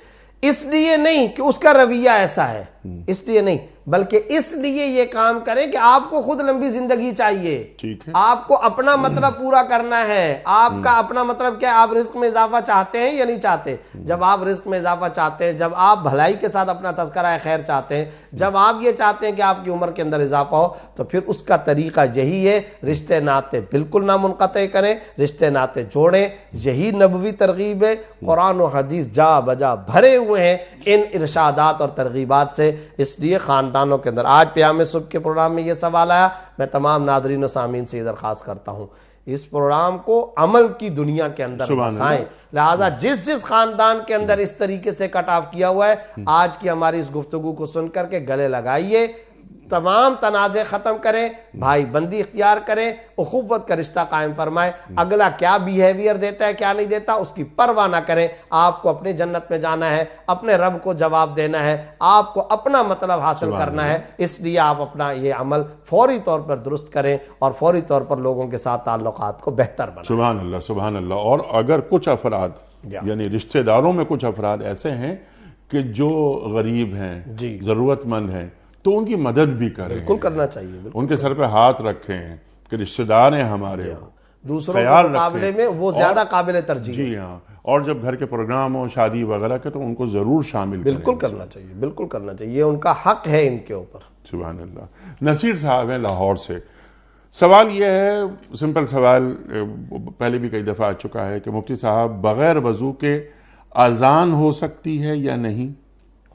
اس لیے نہیں کہ اس کا رویہ ایسا ہے، اس لیے نہیں، بلکہ اس لیے یہ کام کریں کہ آپ کو خود لمبی زندگی چاہیے، ٹھیک ہے، آپ کو اپنا مطلب پورا کرنا ہے۔ آپ کا اپنا مطلب کیا ہے؟ آپ رزق میں اضافہ چاہتے ہیں یا نہیں چاہتے؟ جب آپ رزق میں اضافہ چاہتے ہیں، جب آپ بھلائی کے ساتھ اپنا تذکرہ خیر چاہتے ہیں، جب آپ یہ چاہتے ہیں کہ آپ کی عمر کے اندر اضافہ ہو، تو پھر اس کا طریقہ یہی ہے، رشتے ناتے بالکل نہ منقطع کریں، رشتے ناتے جوڑیں، یہی نبوی ترغیب ہے۔ قرآن و حدیث جا بجا بھرے ہوئے ہیں ان ارشادات اور ترغیبات سے، اس لیے خاندانوں کے اندر آج پیام صبح کے پروگرام میں یہ سوال آیا، میں تمام ناظرین و سامعین سے یہ درخواست کرتا ہوں اس پروگرام کو عمل کی دنیا کے اندر بسائیں، لہذا جس خاندان کے اندر اس طریقے سے کٹ آف کیا ہوا ہے، آج کی ہماری اس گفتگو کو سن کر کے گلے لگائیے، تمام تنازع ختم کریں، بھائی بندی اختیار کریں، اخوت کا رشتہ قائم فرمائیں، اگلا کیا بیہیویئر دیتا ہے کیا نہیں دیتا اس کی پرواہ نہ کریں، آپ کو اپنے جنت میں جانا ہے، اپنے رب کو جواب دینا ہے، آپ کو اپنا مطلب حاصل کرنا ہے، اس لیے آپ اپنا یہ عمل فوری طور پر درست کریں اور فوری طور پر لوگوں کے ساتھ تعلقات کو بہتر بنائیں۔ سبحان اللہ، سبحان اللہ۔ اور اگر کچھ افراد یعنی رشتہ داروں میں کچھ افراد ایسے ہیں کہ جو غریب ہیں، ضرورت مند ہیں، تو ان کی مدد بھی کریں، بالکل کرنا چاہیے، ان کے سر پہ ہاتھ رکھیں کہ رشتہ دار ہیں ہمارے، دوسروں کے مقابلے میں وہ زیادہ قابل ترجیح۔ جی ہاں، اور جب گھر کے پروگرام ہو، شادی وغیرہ کے، تو ان کو ضرور شامل کریں، بالکل کرنا چاہیے، بالکل کرنا چاہیے، یہ ان کا حق ہے ان کے اوپر۔ سبحان اللہ۔ نصیر صاحب ہیں لاہور سے، سوال یہ ہے، سمپل سوال، پہلے بھی کئی دفعہ آ چکا ہے کہ مفتی صاحب بغیر وضو کے اذان ہو سکتی ہے یا نہیں؟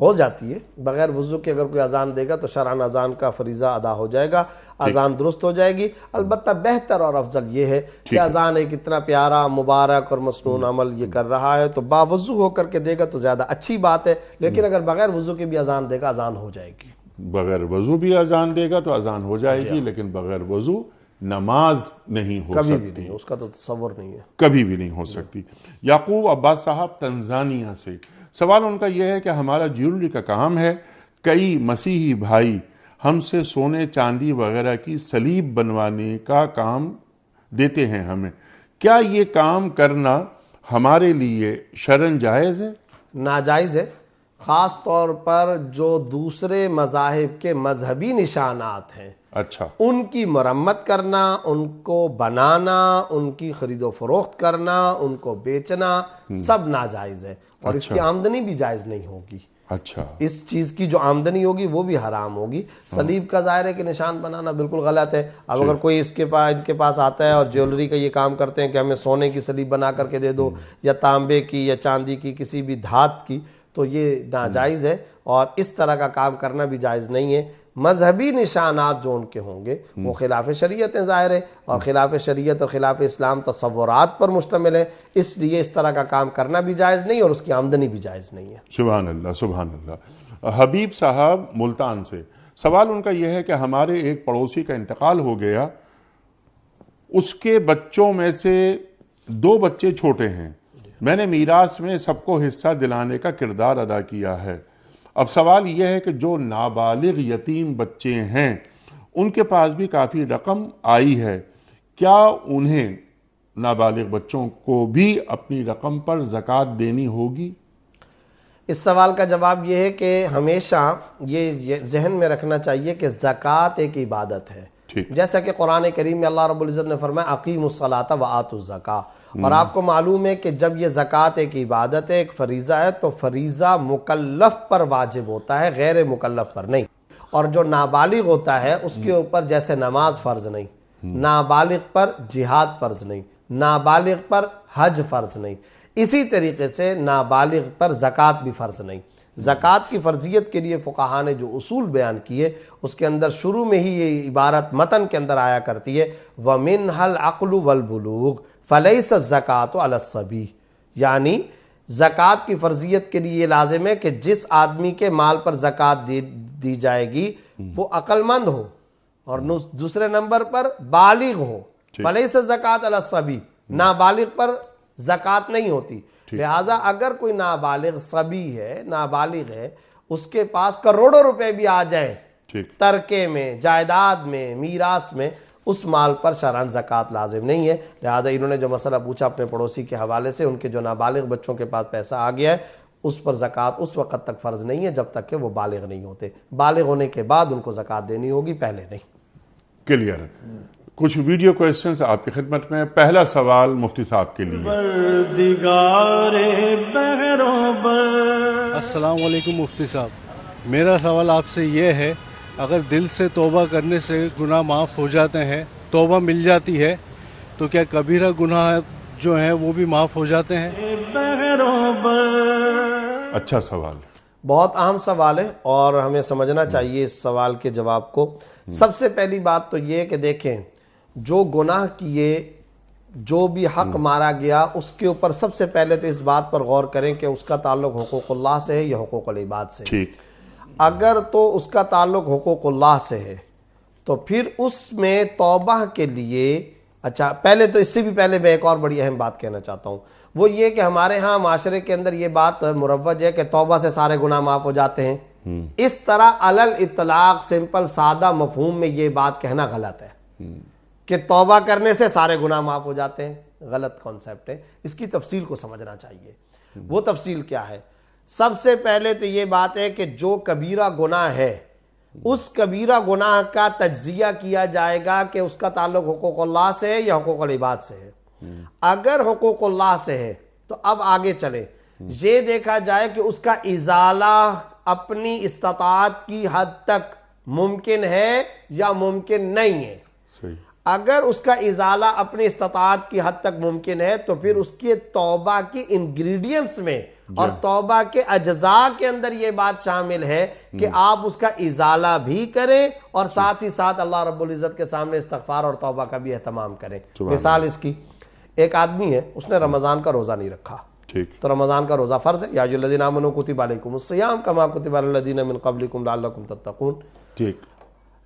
ہو جاتی ہے بغیر وضو کے، اگر کوئی اذان دے گا تو شرعاً اذان کا فریضہ ادا ہو جائے گا، اذان درست ہو جائے گی۔ البتہ بہتر اور افضل یہ ہے کہ اذان ایک اتنا پیارا مبارک اور مسنون عمل یہ کر رہا ہے تو باوضو ہو کر کے دے گا تو زیادہ اچھی بات ہے، لیکن اگر بغیر وضو کے بھی اذان دے گا اذان ہو جائے گی۔ بغیر وضو بھی اذان دے گا تو اذان ہو جائے گی، لیکن بغیر وضو نماز نہیں ہو کبھی سکتی، بھی نہیں، اس کا تو تصور نہیں ہے۔ کبھی بھی نہیں ہو سکتی۔ یعقوب عباس صاحب تنزانیہ سے سوال ان کا یہ ہے کہ ہمارا جیولری کا کام ہے، کئی مسیحی بھائی ہم سے سونے چاندی وغیرہ کی سلیب بنوانے کا کام دیتے ہیں ہمیں، کیا یہ کام کرنا ہمارے لیے شرعاً جائز ہے؟ ناجائز ہے، خاص طور پر جو دوسرے مذاہب کے مذہبی نشانات ہیں اچھا، ان کی مرمت کرنا، ان کو بنانا، ان کی خرید و فروخت کرنا، ان کو بیچنا سب ناجائز ہے، اور اس کی آمدنی بھی جائز نہیں ہوگی۔ اچھا، اس چیز کی جو آمدنی ہوگی وہ بھی حرام ہوگی۔ صلیب کا ظاہر ہے کہ نشان بنانا بالکل غلط ہے۔ اب اگر کوئی ان کے پاس آتا ہے اور جیولری کا یہ کام کرتے ہیں کہ ہمیں سونے کی صلیب بنا کر کے دے دو، یا تانبے کی یا چاندی کی کسی بھی دھات کی، تو یہ ناجائز ہے، اور اس طرح کا کام کرنا بھی جائز نہیں ہے۔ مذہبی نشانات جو ان کے ہوں گے وہ خلاف شریعت ہیں ظاہر ہے، اور خلاف شریعت اور خلاف اسلام تصورات پر مشتمل ہے، اس لیے اس طرح کا کام کرنا بھی جائز نہیں اور اس کی آمدنی بھی جائز نہیں ہے۔ سبحان اللہ، سبحان اللہ۔ حبیب صاحب ملتان سے سوال ان کا یہ ہے کہ ہمارے ایک پڑوسی کا انتقال ہو گیا، اس کے بچوں میں سے 2 بچے چھوٹے ہیں، میں نے میراث میں سب کو حصہ دلانے کا کردار ادا کیا ہے۔ اب سوال یہ ہے کہ جو نابالغ یتیم بچے ہیں ان کے پاس بھی کافی رقم آئی ہے، کیا انہیں نابالغ بچوں کو بھی اپنی رقم پر زکوٰۃ دینی ہوگی؟ اس سوال کا جواب یہ ہے کہ ہمیشہ یہ ذہن میں رکھنا چاہیے کہ زکوٰۃ ایک عبادت ہے، جیسا کہ قرآن کریم میں اللہ رب العزت نے فرمایا اقیموا الصلاۃ وآتوا الزکاۃ، اور آپ کو معلوم ہے کہ جب یہ زکوٰۃ ایک عبادت ہے، ایک فریضہ ہے، تو فریضہ مکلف پر واجب ہوتا ہے، غیر مکلف پر نہیں، اور جو نابالغ ہوتا ہے اس کے اوپر جیسے نماز فرض نہیں، نابالغ پر جہاد فرض نہیں، نابالغ پر حج فرض نہیں، اسی طریقے سے نابالغ پر زکوٰۃ بھی فرض نہیں۔ زکوٰۃ کی فرضیت کے لیے فقہاء نے جو اصول بیان کیے اس کے اندر شروع میں ہی یہ عبارت متن کے اندر آیا کرتی ہے وَمِنْهَا الْعَقْلُ وَالْبُلُوغُ فَلَيْسَ الزَّكَاةُ عَلَى الصَّبِيِّ، یعنی زکوٰۃ کی فرضیت کے لیے یہ لازم ہے کہ جس آدمی کے مال پر زکوٰۃ دی جائے گی وہ عقل مند ہو، اور دوسرے نمبر پر بالغ ہو۔ فَلَيْسَ الزَّكَاةُ عَلَى الصَّبِيِّ، نابالغ پر زکوٰۃ نہیں ہوتی، لہذا اگر کوئی نابالغ صبی ہے، نابالغ ہے، اس کے پاس کروڑوں روپے بھی آ جائیں ترکے میں، جائیداد میں، میراث میں، اس مال پر شرعاً زکوٰۃ لازم نہیں ہے۔ لہذا انہوں نے جو مسئلہ پوچھا اپنے پڑوسی کے حوالے سے، ان کے جو نابالغ بچوں کے پاس پیسہ آ گیا ہے اس پر زکوٰۃ اس وقت تک فرض نہیں ہے جب تک کہ وہ بالغ نہیں ہوتے، بالغ ہونے کے بعد ان کو زکوٰۃ دینی ہوگی، پہلے نہیں۔ کلیئر۔ کچھ ویڈیو کوئسچنز آپ کی خدمت میں۔ پہلا سوال مفتی صاحب کے لیے۔ پروردگار بہروبر۔ السلام علیکم مفتی صاحب، میرا سوال آپ سے یہ ہے، اگر دل سے توبہ کرنے سے گناہ معاف ہو جاتے ہیں، توبہ مل جاتی ہے، تو کیا کبیرہ گناہ جو ہیں وہ بھی معاف ہو جاتے ہیں؟ اچھا سوال، بہت اہم سوال ہے اور ہمیں سمجھنا چاہیے اس سوال کے جواب کو۔ سب سے پہلی بات تو یہ کہ دیکھیں، جو گناہ کیے، جو بھی حق مارا گیا، اس کے اوپر سب سے پہلے تو اس بات پر غور کریں کہ اس کا تعلق حقوق اللہ سے ہے یا حقوق العباد سے ہے۔ ٹھیک، اگر تو اس کا تعلق حقوق اللہ سے ہے تو پھر اس میں توبہ کے لیے، اچھا پہلے تو اس سے بھی پہلے میں ایک اور بڑی اہم بات کہنا چاہتا ہوں، وہ یہ کہ ہمارے ہاں معاشرے کے اندر یہ بات مروج ہے کہ توبہ سے سارے گناہ معاف ہو جاتے ہیں۔ اس طرح علل اطلاق سمپل سادہ مفہوم میں یہ بات کہنا غلط ہے کہ توبہ کرنے سے سارے گناہ معاف ہو جاتے ہیں، غلط کانسیپٹ ہے۔ اس کی تفصیل کو سمجھنا چاہیے۔ وہ تفصیل کیا ہے؟ سب سے پہلے تو یہ بات ہے کہ جو کبیرہ گناہ ہے اس کبیرہ گناہ کا تجزیہ کیا جائے گا کہ اس کا تعلق حقوق اللہ سے ہے یا حقوق العباد سے ہے۔ اگر حقوق اللہ سے ہے تو اب آگے چلیں، یہ دیکھا جائے کہ اس کا ازالہ اپنی استطاعت کی حد تک ممکن ہے یا ممکن نہیں ہے۔ اگر اس کا ازالہ اپنی استطاعت کی حد تک ممکن ہے تو پھر اس کی توبہ کی انگریڈینٹس میں اور توبہ کے اجزاء کے اندر یہ بات شامل ہے کہ آپ اس کا ازالہ بھی کریں اور ساتھ ہی ساتھ اللہ رب العزت کے سامنے استغفار اور توبہ کا بھی اہتمام کریں. مثال اس کی، ایک آدمی ہے، اس نے رمضان کا روزہ نہیں رکھا، تو رمضان کا روزہ فرض ہے، یا ایھا الذین آمنوا کتب علیکم الصیام کما کتب علی الذین من قبلکم لعلکم تتقون. ٹھیک،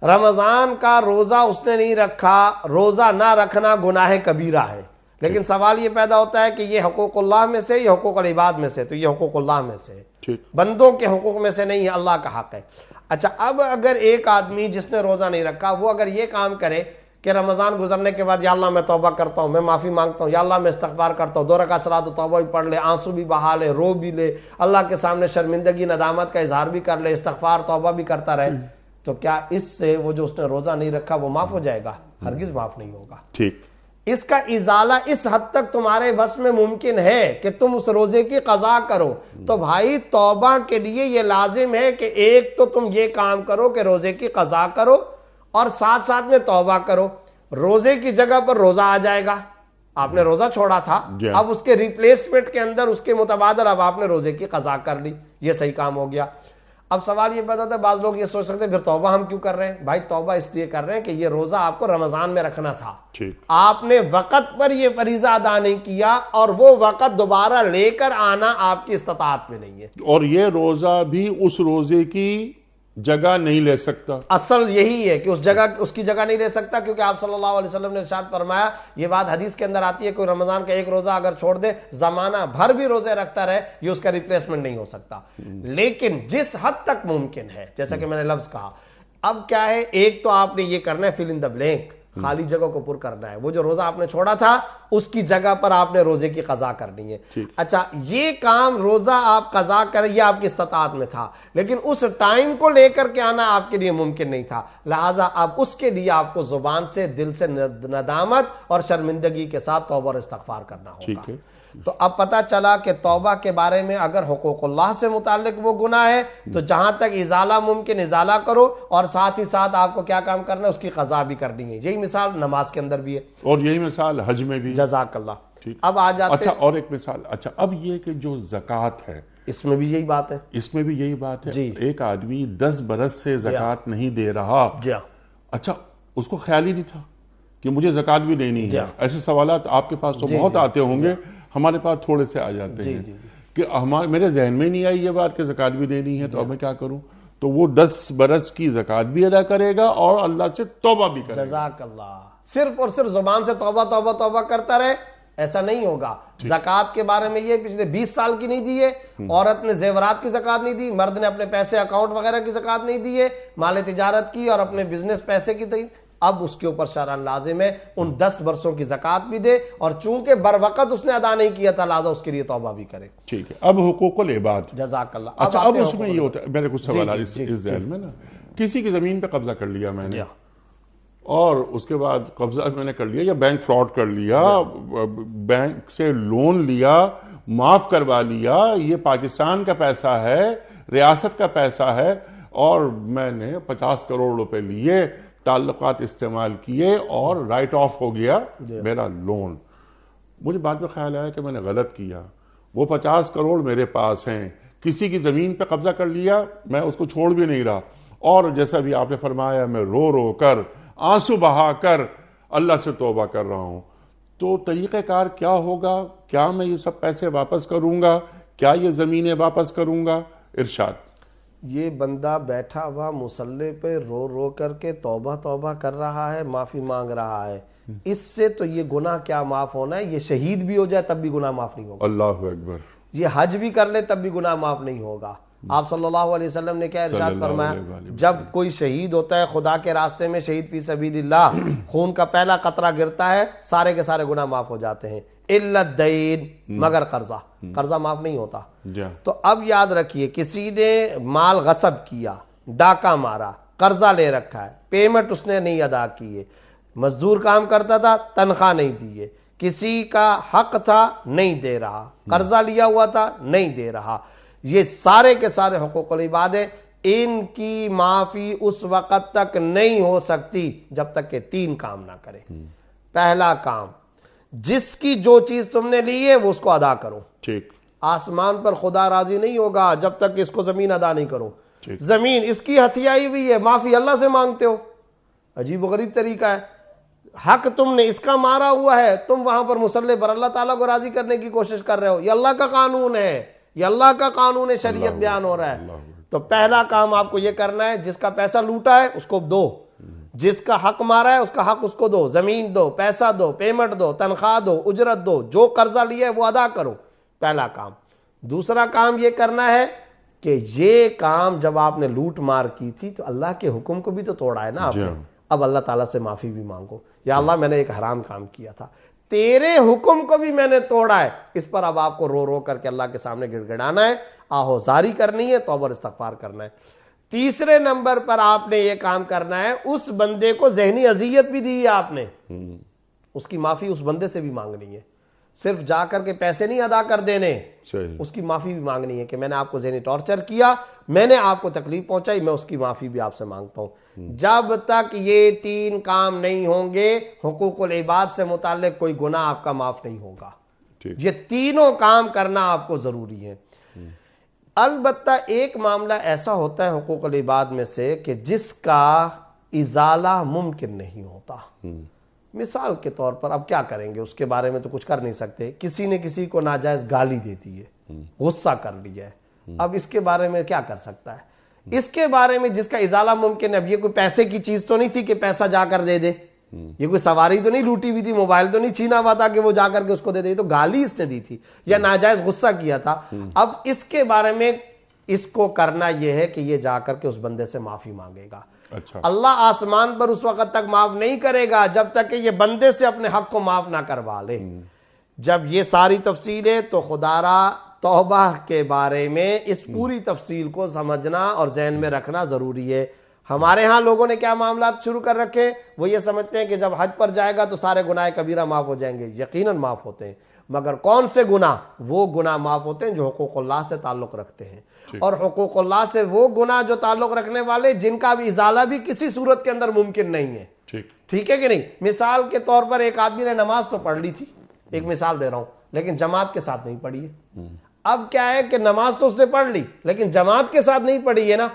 رمضان کا روزہ اس نے نہیں رکھا، روزہ نہ رکھنا گناہ کبیرہ ہے، لیکن سوال یہ پیدا ہوتا ہے کہ یہ حقوق اللہ میں سے، یہ حقوق العباد میں سے؟ تو یہ حقوق اللہ میں سے ہے، بندوں کے حقوق میں سے نہیں ہے، اللہ کا حق ہے. اچھا، اب اگر ایک آدمی جس نے روزہ نہیں رکھا وہ اگر یہ کام کرے کہ رمضان گزرنے کے بعد یا اللہ میں توبہ کرتا ہوں، میں معافی مانگتا ہوں، یا اللہ میں استغفار کرتا ہوں، 2 رکعت صلاۃ و توبہ بھی پڑھ لے، آنسو بھی بہا لے، رو بھی لے، اللہ کے سامنے شرمندگی ندامت کا اظہار بھی کر لے، استغفار توبہ بھی کرتا رہے، تو کیا اس سے وہ جو اس نے روزہ نہیں رکھا وہ معاف ہو جائے گا؟ ہرگز معاف نہیں ہوگا. ٹھیک، اس کا ازالہ اس حد تک تمہارے بس میں ممکن ہے کہ تم اس روزے کی قضا کرو. تو بھائی توبہ کے لیے یہ لازم ہے کہ ایک تو تم یہ کام کرو کہ روزے کی قضا کرو اور ساتھ ساتھ میں توبہ کرو. روزے کی جگہ پر روزہ آ جائے گا، آپ نے روزہ چھوڑا تھا، اب اس کے ریپلیسمنٹ کے اندر اس کے متبادل اب آپ نے روزے کی قضا کر لی، یہ صحیح کام ہو گیا. اب سوال یہ پیدا ہوتا ہے، بعض لوگ یہ سوچ سکتے ہیں پھر توبہ ہم کیوں کر رہے ہیں؟ بھائی توبہ اس لیے کر رہے ہیں کہ یہ روزہ آپ کو رمضان میں رکھنا تھا، آپ نے وقت پر یہ فریضہ ادا نہیں کیا اور وہ وقت دوبارہ لے کر آنا آپ کی استطاعت میں نہیں ہے. اور یہ روزہ بھی اس روزے کی جگہ نہیں لے سکتا. اصل یہی ہے کہ اس کی جگہ نہیں لے سکتا، کیونکہ آپ صلی اللہ علیہ وسلم نے ارشاد فرمایا، یہ بات حدیث کے اندر آتی ہے، کوئی رمضان کا ایک روزہ اگر چھوڑ دے، زمانہ بھر بھی روزے رکھتا رہے، یہ اس کا ریپلیسمنٹ نہیں ہو سکتا. لیکن جس حد تک ممکن ہے، جیسا کہ میں نے لفظ کہا، اب کیا ہے، ایک تو آپ نے یہ کرنا ہے فل ان دا بلینک، خالی جگہ کو پر کرنا ہے، وہ جو روزہ آپ نے چھوڑا تھا اس کی جگہ پر آپ نے روزے کی قضا کرنی ہے. اچھا، یہ کام روزہ آپ قضا کریں یہ آپ کی استطاعت میں تھا، لیکن اس ٹائم کو لے کر کے آنا آپ کے لیے ممکن نہیں تھا، لہٰذا اب اس کے لیے آپ کو زبان سے، دل سے ندامت اور شرمندگی کے ساتھ توبہ اور استغفار کرنا ہوگا. تو اب پتہ چلا کہ توبہ کے بارے میں اگر حقوق اللہ سے متعلق وہ گناہ ہے تو جہاں تک ازالہ ممکن ازالہ کرو، اور ساتھ ہی ساتھ آپ کو کیا کام کرنا ہے، اس کی قضا بھی کرنی ہے. یہی مثال نماز کے اندر بھی ہے اور یہی مثال حج میں بھی. جزاک اللہ. اب آ جاتے اچھا، اور ایک مثال. اچھا، اب یہ کہ جو زکوٰۃ ہے اس میں بھی یہی بات ہے. اس میں بھی یہی بات ہے. ایک آدمی 10 برس سے زکوٰۃ نہیں دے رہا، اچھا اس کو خیال ہی نہیں تھا کہ مجھے زکوٰۃ بھی دینی ہے. ایسے سوالات آپ کے پاس تو بہت آتے ہوں گے، ہمارے پاس تھوڑے سے آ جاتے ہیں کہ میرے ذہن میں نہیں آئی یہ بات کہ زکوٰۃ بھی دینی ہے، تو اب میں کیا کروں؟ تو وہ 10 برس کی زکوٰۃ بھی ادا کرے گا اور اللہ سے توبہ بھی کرے گا. جزاک اللہ. صرف اور صرف زبان سے توبہ توبہ توبہ کرتا رہے ایسا نہیں ہوگا. زکوٰۃ کے بارے میں یہ پچھلے 20 سال کی نہیں دی ہے، عورت نے زیورات کی زکوٰۃ نہیں دی، مرد نے اپنے پیسے اکاؤنٹ وغیرہ کی زکوٰۃ نہیں دی ہے، مال تجارت کی اور اپنے بزنس پیسے کی دی. اب اس کے اوپر شرعاً لازم ہے ان 10 برسوں کی زکوٰۃ بھی دے، اور چونکہ بر وقت اس نے ادا نہیں کیا تھا لہٰذا اس کے لیے توبہ بھی کرے. ٹھیک ہے. اب حقوق العباد. جزاک اللہ. اچھا، اب اس میں یہ ہوتا ہے، میرے کچھ سوالات اس ذہن میں نا، کسی کی زمین پہ قبضہ کر لیا میں نے، اور اس کے بعد قبضہ میں نے کر لیا یا بینک فراڈ کر لیا، بینک سے لون لیا، معاف کروا لیا، یہ پاکستان کا پیسہ ہے، ریاست کا پیسہ ہے، اور میں نے 50 کروڑ روپے لیے، تعلقات استعمال کیے اور رائٹ آف ہو گیا میرا لون. مجھے بعد میں خیال آیا کہ میں نے غلط کیا، وہ 50 کروڑ میرے پاس ہیں، کسی کی زمین پہ قبضہ کر لیا، میں اس کو چھوڑ بھی نہیں رہا، اور جیسا بھی آپ نے فرمایا میں رو رو کر، آنسو بہا کر اللہ سے توبہ کر رہا ہوں. تو طریقہ کار کیا ہوگا؟ کیا میں یہ سب پیسے واپس کروں گا؟ کیا یہ زمینیں واپس کروں گا؟ ارشاد. یہ بندہ بیٹھا ہوا مصلی پہ رو رو کر کے توبہ توبہ کر رہا ہے، معافی مانگ رہا ہے، اس سے تو یہ گناہ کیا معاف ہونا ہے؟ یہ شہید بھی ہو جائے تب بھی گناہ معاف نہیں ہوگا. اللہ اکبر. یہ حج بھی کر لے تب بھی گناہ معاف نہیں ہوگا. آپ صلی اللہ علیہ وسلم نے کیا ارشاد فرمایا؟ جب کوئی شہید ہوتا ہے خدا کے راستے میں، شہید فی سبیل اللہ، خون کا پہلا قطرہ گرتا ہے، سارے کے سارے گناہ معاف ہو جاتے ہیں، الا الدین، مگر قرضہ معاف نہیں ہوتا. تو اب یاد رکھیے، کسی نے مال غصب کیا، ڈاکہ مارا، قرضہ لے رکھا ہے، پیمنٹ اس نے نہیں ادا کی ہے، مزدور کام کرتا تھا، تنخواہ نہیں دی ہے، کسی کا حق تھا نہیں دے رہا، قرضہ لیا ہوا تھا نہیں دے رہا، یہ سارے کے سارے حقوق العباد ہیں. ان کی معافی اس وقت تک نہیں ہو سکتی جب تک کہ 3 کام نہ کرے. پہلا کام، جس کی جو چیز تم نے لی ہے وہ اس کو ادا کرو. ٹھیک. آسمان پر خدا راضی نہیں ہوگا جب تک کہ اس کو زمین ادا نہیں کرو. زمین اس کی ہتھیائی ہوئی ہے, معافی اللہ سے مانگتے ہو. عجیب و غریب طریقہ ہے. حق تم نے اس کا مارا ہوا ہے, تم وہاں پر مسلح پر اللہ تعالیٰ کو راضی کرنے کی کوشش کر رہے ہو. یہ اللہ کا قانون ہے, یہ اللہ کا قانون ہے, شریعت بیان ہو رہا ہے. تو پہلا کام آپ کو یہ کرنا ہے, جس کا پیسہ لوٹا ہے اس کو دو, جس کا حق مارا ہے اس کا حق اس کو دو. زمین دو, پیسہ دو, پیمنٹ دو, تنخواہ دو, اجرت دو, جو قرضہ لیا ہے وہ ادا کرو. پہلا کام. دوسرا کام یہ کرنا ہے کہ یہ کام جب آپ نے لوٹ مار کی تھی تو اللہ کے حکم کو بھی تو توڑا ہے نا آپ نے. اب اللہ تعالیٰ سے معافی بھی مانگو, یا اللہ میں نے ایک حرام کام کیا تھا, تیرے حکم کو بھی میں نے توڑا ہے. اس پر اب آپ کو رو رو کر کے اللہ کے سامنے گڑ گڑانا ہے, آہوزاری کرنی ہے, توبہ اور استغفار کرنا ہے. تیسرے نمبر پر آپ نے یہ کام کرنا ہے, اس بندے کو ذہنی اذیت بھی دی ہے آپ نے, اس کی معافی اس بندے سے بھی مانگنی ہے. صرف جا کر کے پیسے نہیں ادا کر دینے, اس کی معافی بھی مانگنی ہے کہ میں نے آپ کو ذہنی ٹارچر کیا, میں نے آپ کو تکلیف پہنچائی, میں اس کی معافی بھی آپ سے مانگتا ہوں. جب تک یہ تین کام نہیں ہوں گے حقوق العباد سے متعلق کوئی گناہ آپ کا معاف نہیں ہوگا. یہ تینوں کام کرنا آپ کو ضروری ہے. البتہ ایک معاملہ ایسا ہوتا ہے حقوق العباد میں سے کہ جس کا ازالہ ممکن نہیں ہوتا. مثال کے طور پر اب کیا کریں گے, اس کے بارے میں تو کچھ کر نہیں سکتے. کسی نے کسی کو ناجائز گالی دے دی ہے, غصہ کر لیا ہے, اب اس کے بارے میں کیا کر سکتا ہے؟ اس کے بارے میں جس کا ازالہ ممکن ہے, اب یہ کوئی پیسے کی چیز تو نہیں تھی کہ پیسہ جا کر دے دے, یہ کوئی سواری تو نہیں لوٹی ہوئی تھی, موبائل تو نہیں چھینا ہوا تھا کہ وہ جا کر کے اس کو دے دے, تو گالی اس نے دی تھی یا ناجائز غصہ کیا تھا. اب اس کے بارے میں اس کو کرنا یہ ہے کہ یہ جا کر کے اس بندے سے معافی مانگے گا. اللہ آسمان پر اس وقت تک معاف نہیں کرے گا جب تک کہ یہ بندے سے اپنے حق کو معاف نہ کروا لے. جب یہ ساری تفصیل ہے تو خدا را توبہ کے بارے میں اس پوری تفصیل کو سمجھنا اور ذہن میں رکھنا ضروری ہے. ہمارے ہاں لوگوں نے کیا معاملات شروع کر رکھے, وہ یہ سمجھتے ہیں کہ جب حج پر جائے گا تو سارے گناہ کبیرہ معاف ہو جائیں گے. یقیناً معاف ہوتے ہیں, مگر کون سے گناہ؟ وہ گناہ معاف ہوتے ہیں جو حقوق اللہ سے تعلق رکھتے ہیں, اور حقوق اللہ سے وہ گناہ جو تعلق رکھنے والے جن کا بھی ازالہ بھی کسی صورت کے اندر ممکن نہیں ہے. ٹھیک ہے کہ نہیں؟ مثال کے طور پر ایک آدمی نے نماز تو پڑھ لی تھی, ایک مثال دے رہا ہوں, لیکن جماعت کے ساتھ نہیں پڑھی ہے. اب کیا ہے کہ نماز تو اس نے پڑھ لی لیکن جماعت کے ساتھ نہیں پڑھی ہے نا,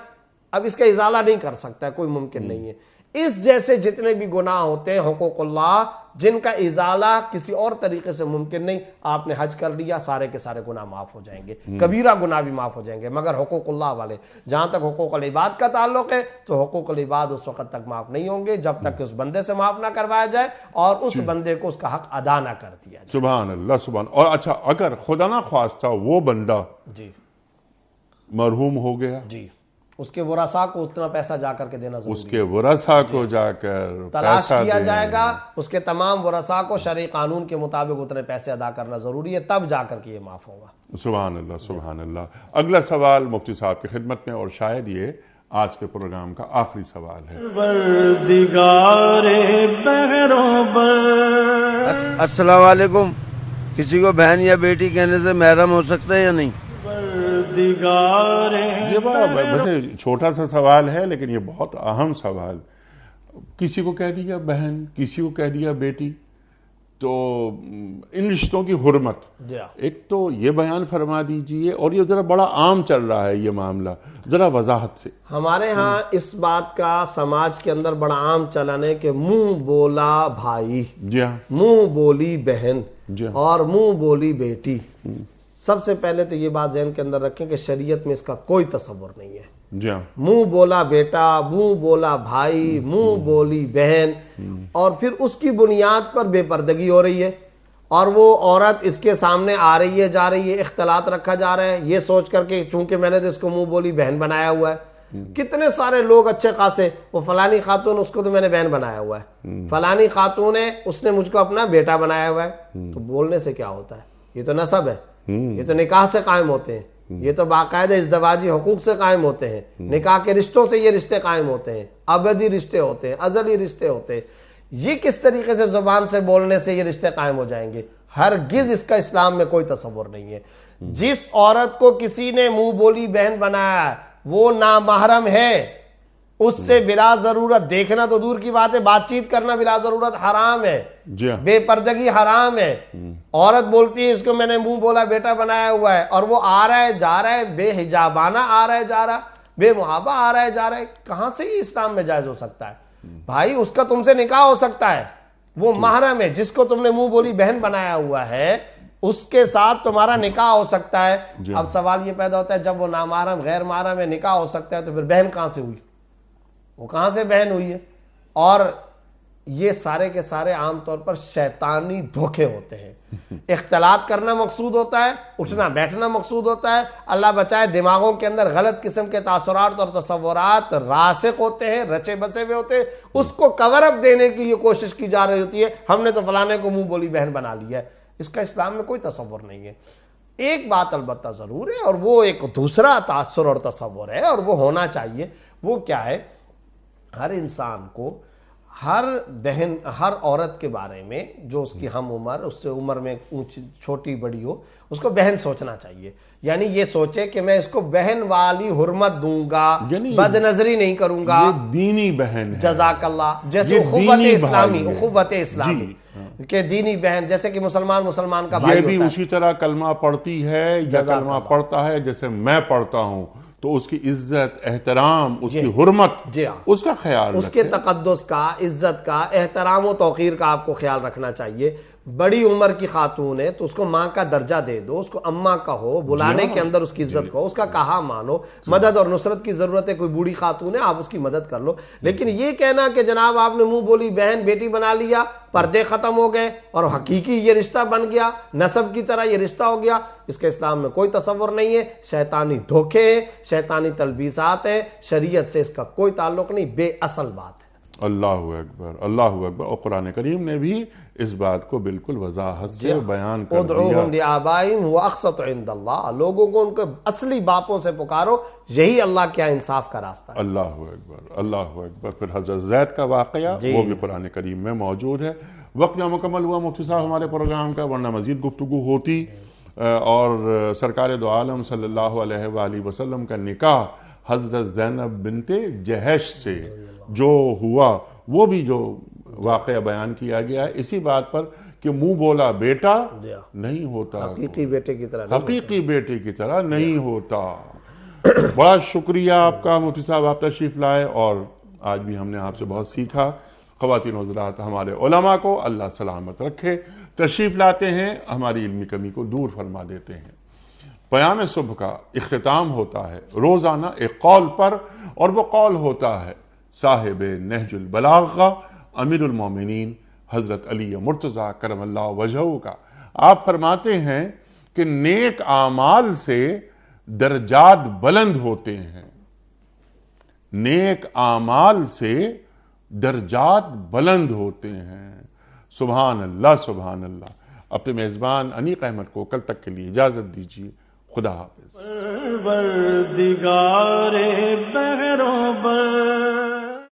اب اس کا ازالہ نہیں کر سکتا ہے, کوئی ممکن نہیں ہے. اس جیسے جتنے بھی گناہ ہوتے ہیں حقوق اللہ جن کا ازالہ کسی اور طریقے سے ممکن نہیں, آپ نے حج کر لیا, سارے کے سارے گناہ معاف ہو جائیں گے, کبیرہ گناہ بھی معاف ہو جائیں گے. مگر حقوق اللہ والے, جہاں تک حقوق العباد کا تعلق ہے, تو حقوق العباد اس وقت تک معاف نہیں ہوں گے جب تک کہ اس بندے سے معاف نہ کروایا جائے اور اس بندے کو اس کا حق ادا نہ کر دیا جائے. سبحان اللہ, سبحان. اور اچھا, اگر خدا نہ خواستہ وہ بندہ مرحوم ہو گیا, اس کے ورثاء کو اتنا پیسہ جا کر کے دینا ضروری ہے. اس کے ورثاء کو جا کر تلاش کیا جائے گا, اس کے تمام ورثاء کو شرعی قانون کے مطابق اتنے پیسے ادا کرنا ضروری ہے, تب جا کر کے یہ معاف ہوگا. سبحان اللہ, سبحان اللہ. اگلا سوال مفتی صاحب کی خدمت میں, اور شاید یہ آج کے پروگرام کا آخری سوال ہے. پروردگار بہروں بر. السلام علیکم. کسی کو بہن یا بیٹی کہنے سے محرم ہو سکتا ہے یا نہیں؟ یہ ویسے چھوٹا سا سوال ہے لیکن یہ بہت اہم سوال. کسی کو کہہ دیا بہن, کسی کو کہہ دیا بیٹی, تو ان رشتوں کی حرمت ایک تو یہ بیان فرما دیجئے, اور یہ ذرا بڑا عام چل رہا ہے یہ معاملہ, ذرا وضاحت سے. ہمارے ہاں اس بات کا سماج کے اندر بڑا عام چلن ہے کہ منہ بولا بھائی, منہ بولی بہن, اور منہ بولی بیٹی. سب سے پہلے تو یہ بات ذہن کے اندر رکھیں کہ شریعت میں اس کا کوئی تصور نہیں ہے. منہ بولا بیٹا, منہ بولا بھائی, منہ بولی بہن, اور پھر اس کی بنیاد پر بے پردگی ہو رہی ہے, اور وہ عورت اس کے سامنے آ رہی ہے جا رہی ہے, اختلاط رکھا جا رہا ہے یہ سوچ کر کے چونکہ میں نے تو اس کو منہ بولی بہن بنایا ہوا ہے. کتنے سارے لوگ اچھے خاصے, وہ فلانی خاتون اس کو تو میں نے بہن بنایا ہوا ہے, فلانی خاتون ہے اس نے مجھ کو اپنا بیٹا بنایا ہوا ہے. تو بولنے سے کیا ہوتا ہے؟ یہ تو نسب ہے, یہ تو نکاح سے قائم ہوتے ہیں, یہ تو باقاعدہ ازدواجی حقوق سے قائم ہوتے ہیں, نکاح کے رشتوں سے یہ رشتے قائم ہوتے ہیں, ابدی رشتے ہوتے ہیں, ازلی رشتے ہوتے ہیں. یہ کس طریقے سے زبان سے بولنے سے یہ رشتے قائم ہو جائیں گے؟ ہرگز اس کا اسلام میں کوئی تصور نہیں ہے. جس عورت کو کسی نے منہ بولی بہن بنایا وہ نامحرم ہے, اس سے بلا ضرورت دیکھنا تو دور کی بات ہے, بات چیت کرنا بلا ضرورت حرام ہے. جی ہاں۔ بے پردگی حرام ہے. عورت بولتی ہے اس کو میں نے منہ بولا بیٹا بنایا ہوا ہے، اور وہ آ رہا ہے جا رہا ہے، بے حجابانہ آ رہا ہے جا رہا، بے محابہ آ رہا ہے جا رہا ہے. کہاں سے یہ اسلام میں جائز ہو سکتا ہے؟ بھائی اس کا تم سے نکاح ہو سکتا ہے، وہ محرم ہے جس کو تم نے منہ بولی بہن بنایا ہوا ہے، اس کے ساتھ تمہارا نکاح ہو سکتا ہے. اب سوال یہ پیدا ہوتا ہے جب وہ نامحرم غیر محرم ہے نکاح ہو سکتا ہے تو پھر بہن کہاں سے ہوئی؟ وہ کہاں سے بہن ہوئی ہے؟ اور یہ سارے کے سارے عام طور پر شیطانی دھوکے ہوتے ہیں. اختلاط کرنا مقصود ہوتا ہے، اٹھنا بیٹھنا مقصود ہوتا ہے. اللہ بچائے دماغوں کے اندر غلط قسم کے تاثرات اور تصورات راسخ ہوتے ہیں، رچے بسے ہوئے ہوتے ہیں. اس کو کور اپ دینے کی یہ کوشش کی جا رہی ہوتی ہے، ہم نے تو فلانے کو منہ بولی بہن بنا لیا ہے. اس کا اسلام میں کوئی تصور نہیں ہے. ایک بات البتہ ضرور ہے، اور وہ ایک دوسرا تاثر اور تصور ہے، اور وہ ہونا چاہیے. وہ کیا ہے؟ ہر انسان کو ہر بہن، ہر عورت کے بارے میں جو اس کی ہم عمر، اس سے عمر میں اونچی چھوٹی بڑی ہو، اس کو بہن سوچنا چاہیے. یعنی یہ سوچے کہ میں اس کو بہن والی حرمت دوں گا، بد نظری نہیں کروں گا. یہ دینی بہن ہے. جزاک اللہ. جیسے اخوت اسلامی، اخوت اسلامی کہ دینی بہن، جیسے کہ مسلمان کا بھائی یہ بھی ہوتا ہے. اسی طرح کلمہ پڑھتی ہے یا کلمہ پڑھتا ہے جیسے میں پڑھتا ہوں، تو اس کی عزت، احترام، اس کی حرمت، جی ہاں، اس کا خیال اس کے تقدس کا، عزت کا، احترام و توقیر کا آپ کو خیال رکھنا چاہیے. بڑی عمر کی خاتون ہے تو اس کو ماں کا درجہ دے دو، اس کو اماں کہو، بلانے کے اندر اس کی عزت کہو، اس کا کہا مانو. مدد اور نصرت کی ضرورت ہے، کوئی بوڑھی خاتون ہے آپ اس کی مدد کر لو. لیکن یہ کہنا کہ جناب آپ نے منہ بولی بہن بیٹی بنا لیا، پردے ختم ہو گئے اور حقیقی یہ رشتہ بن گیا، نسب کی طرح یہ رشتہ ہو گیا، اس کے اسلام میں کوئی تصور نہیں ہے. شیطانی دھوکے ہیں، شیطانی تلبیسات ہیں، شریعت سے اس کا کوئی تعلق نہیں، بے اصل بات ہے. اللہ اکبر، اللہ اکبر. اور قرآن کریم نے بھی اس بات کو بالکل وضاحت سے بیان کر دیا. ادعوہم لآبائہم هو اقسط عند اللہ. لوگوں کو ان کے اصلی باپوں سے پکارو، یہی اللہ کیا انصاف کا راستہ ہے. اللہ اکبر، اللہ اکبر. پھر حضرت زید کا واقعہ وہ بھی قرآن کریم میں موجود ہے. وقت یہاں مکمل ہوا مفتی صاحب ہمارے پروگرام کا، ورنہ مزید گفتگو ہوتی. اور سرکار دو عالم صلی اللہ علیہ وآلہ وسلم کا نکاح حضرت زینب بنت جہش سے جو ہوا، وہ بھی جو واقعہ بیان کیا گیا ہے اسی بات پر کہ منہ بولا بیٹا نہیں ہوتا، حقیقی بیٹے کی طرح حقیقی بیٹے کی طرح نہیں ہوتا. بڑا شکریہ آپ کا مفتی صاحب، آپ تشریف لائے اور آج بھی ہم نے آپ سے بہت سیکھا. خواتین و حضرات، ہمارے علماء کو اللہ سلامت رکھے، تشریف لاتے ہیں، ہماری علمی کمی کو دور فرما دیتے ہیں. پیام صبح کا اختتام ہوتا ہے روزانہ ایک قول پر، اور وہ قول ہوتا ہے صاحب نہج البلاغہ امیر المومنین حضرت علی مرتضیٰ کرم اللہ وجہہ کا. آپ فرماتے ہیں کہ نیک اعمال سے درجات بلند ہوتے ہیں، نیک اعمال سے درجات بلند ہوتے ہیں. سبحان اللہ، سبحان اللہ. اپنے میزبان انیق احمد کو کل تک کے لیے اجازت دیجیے. خدا حافظ. پروردگار بہروں پر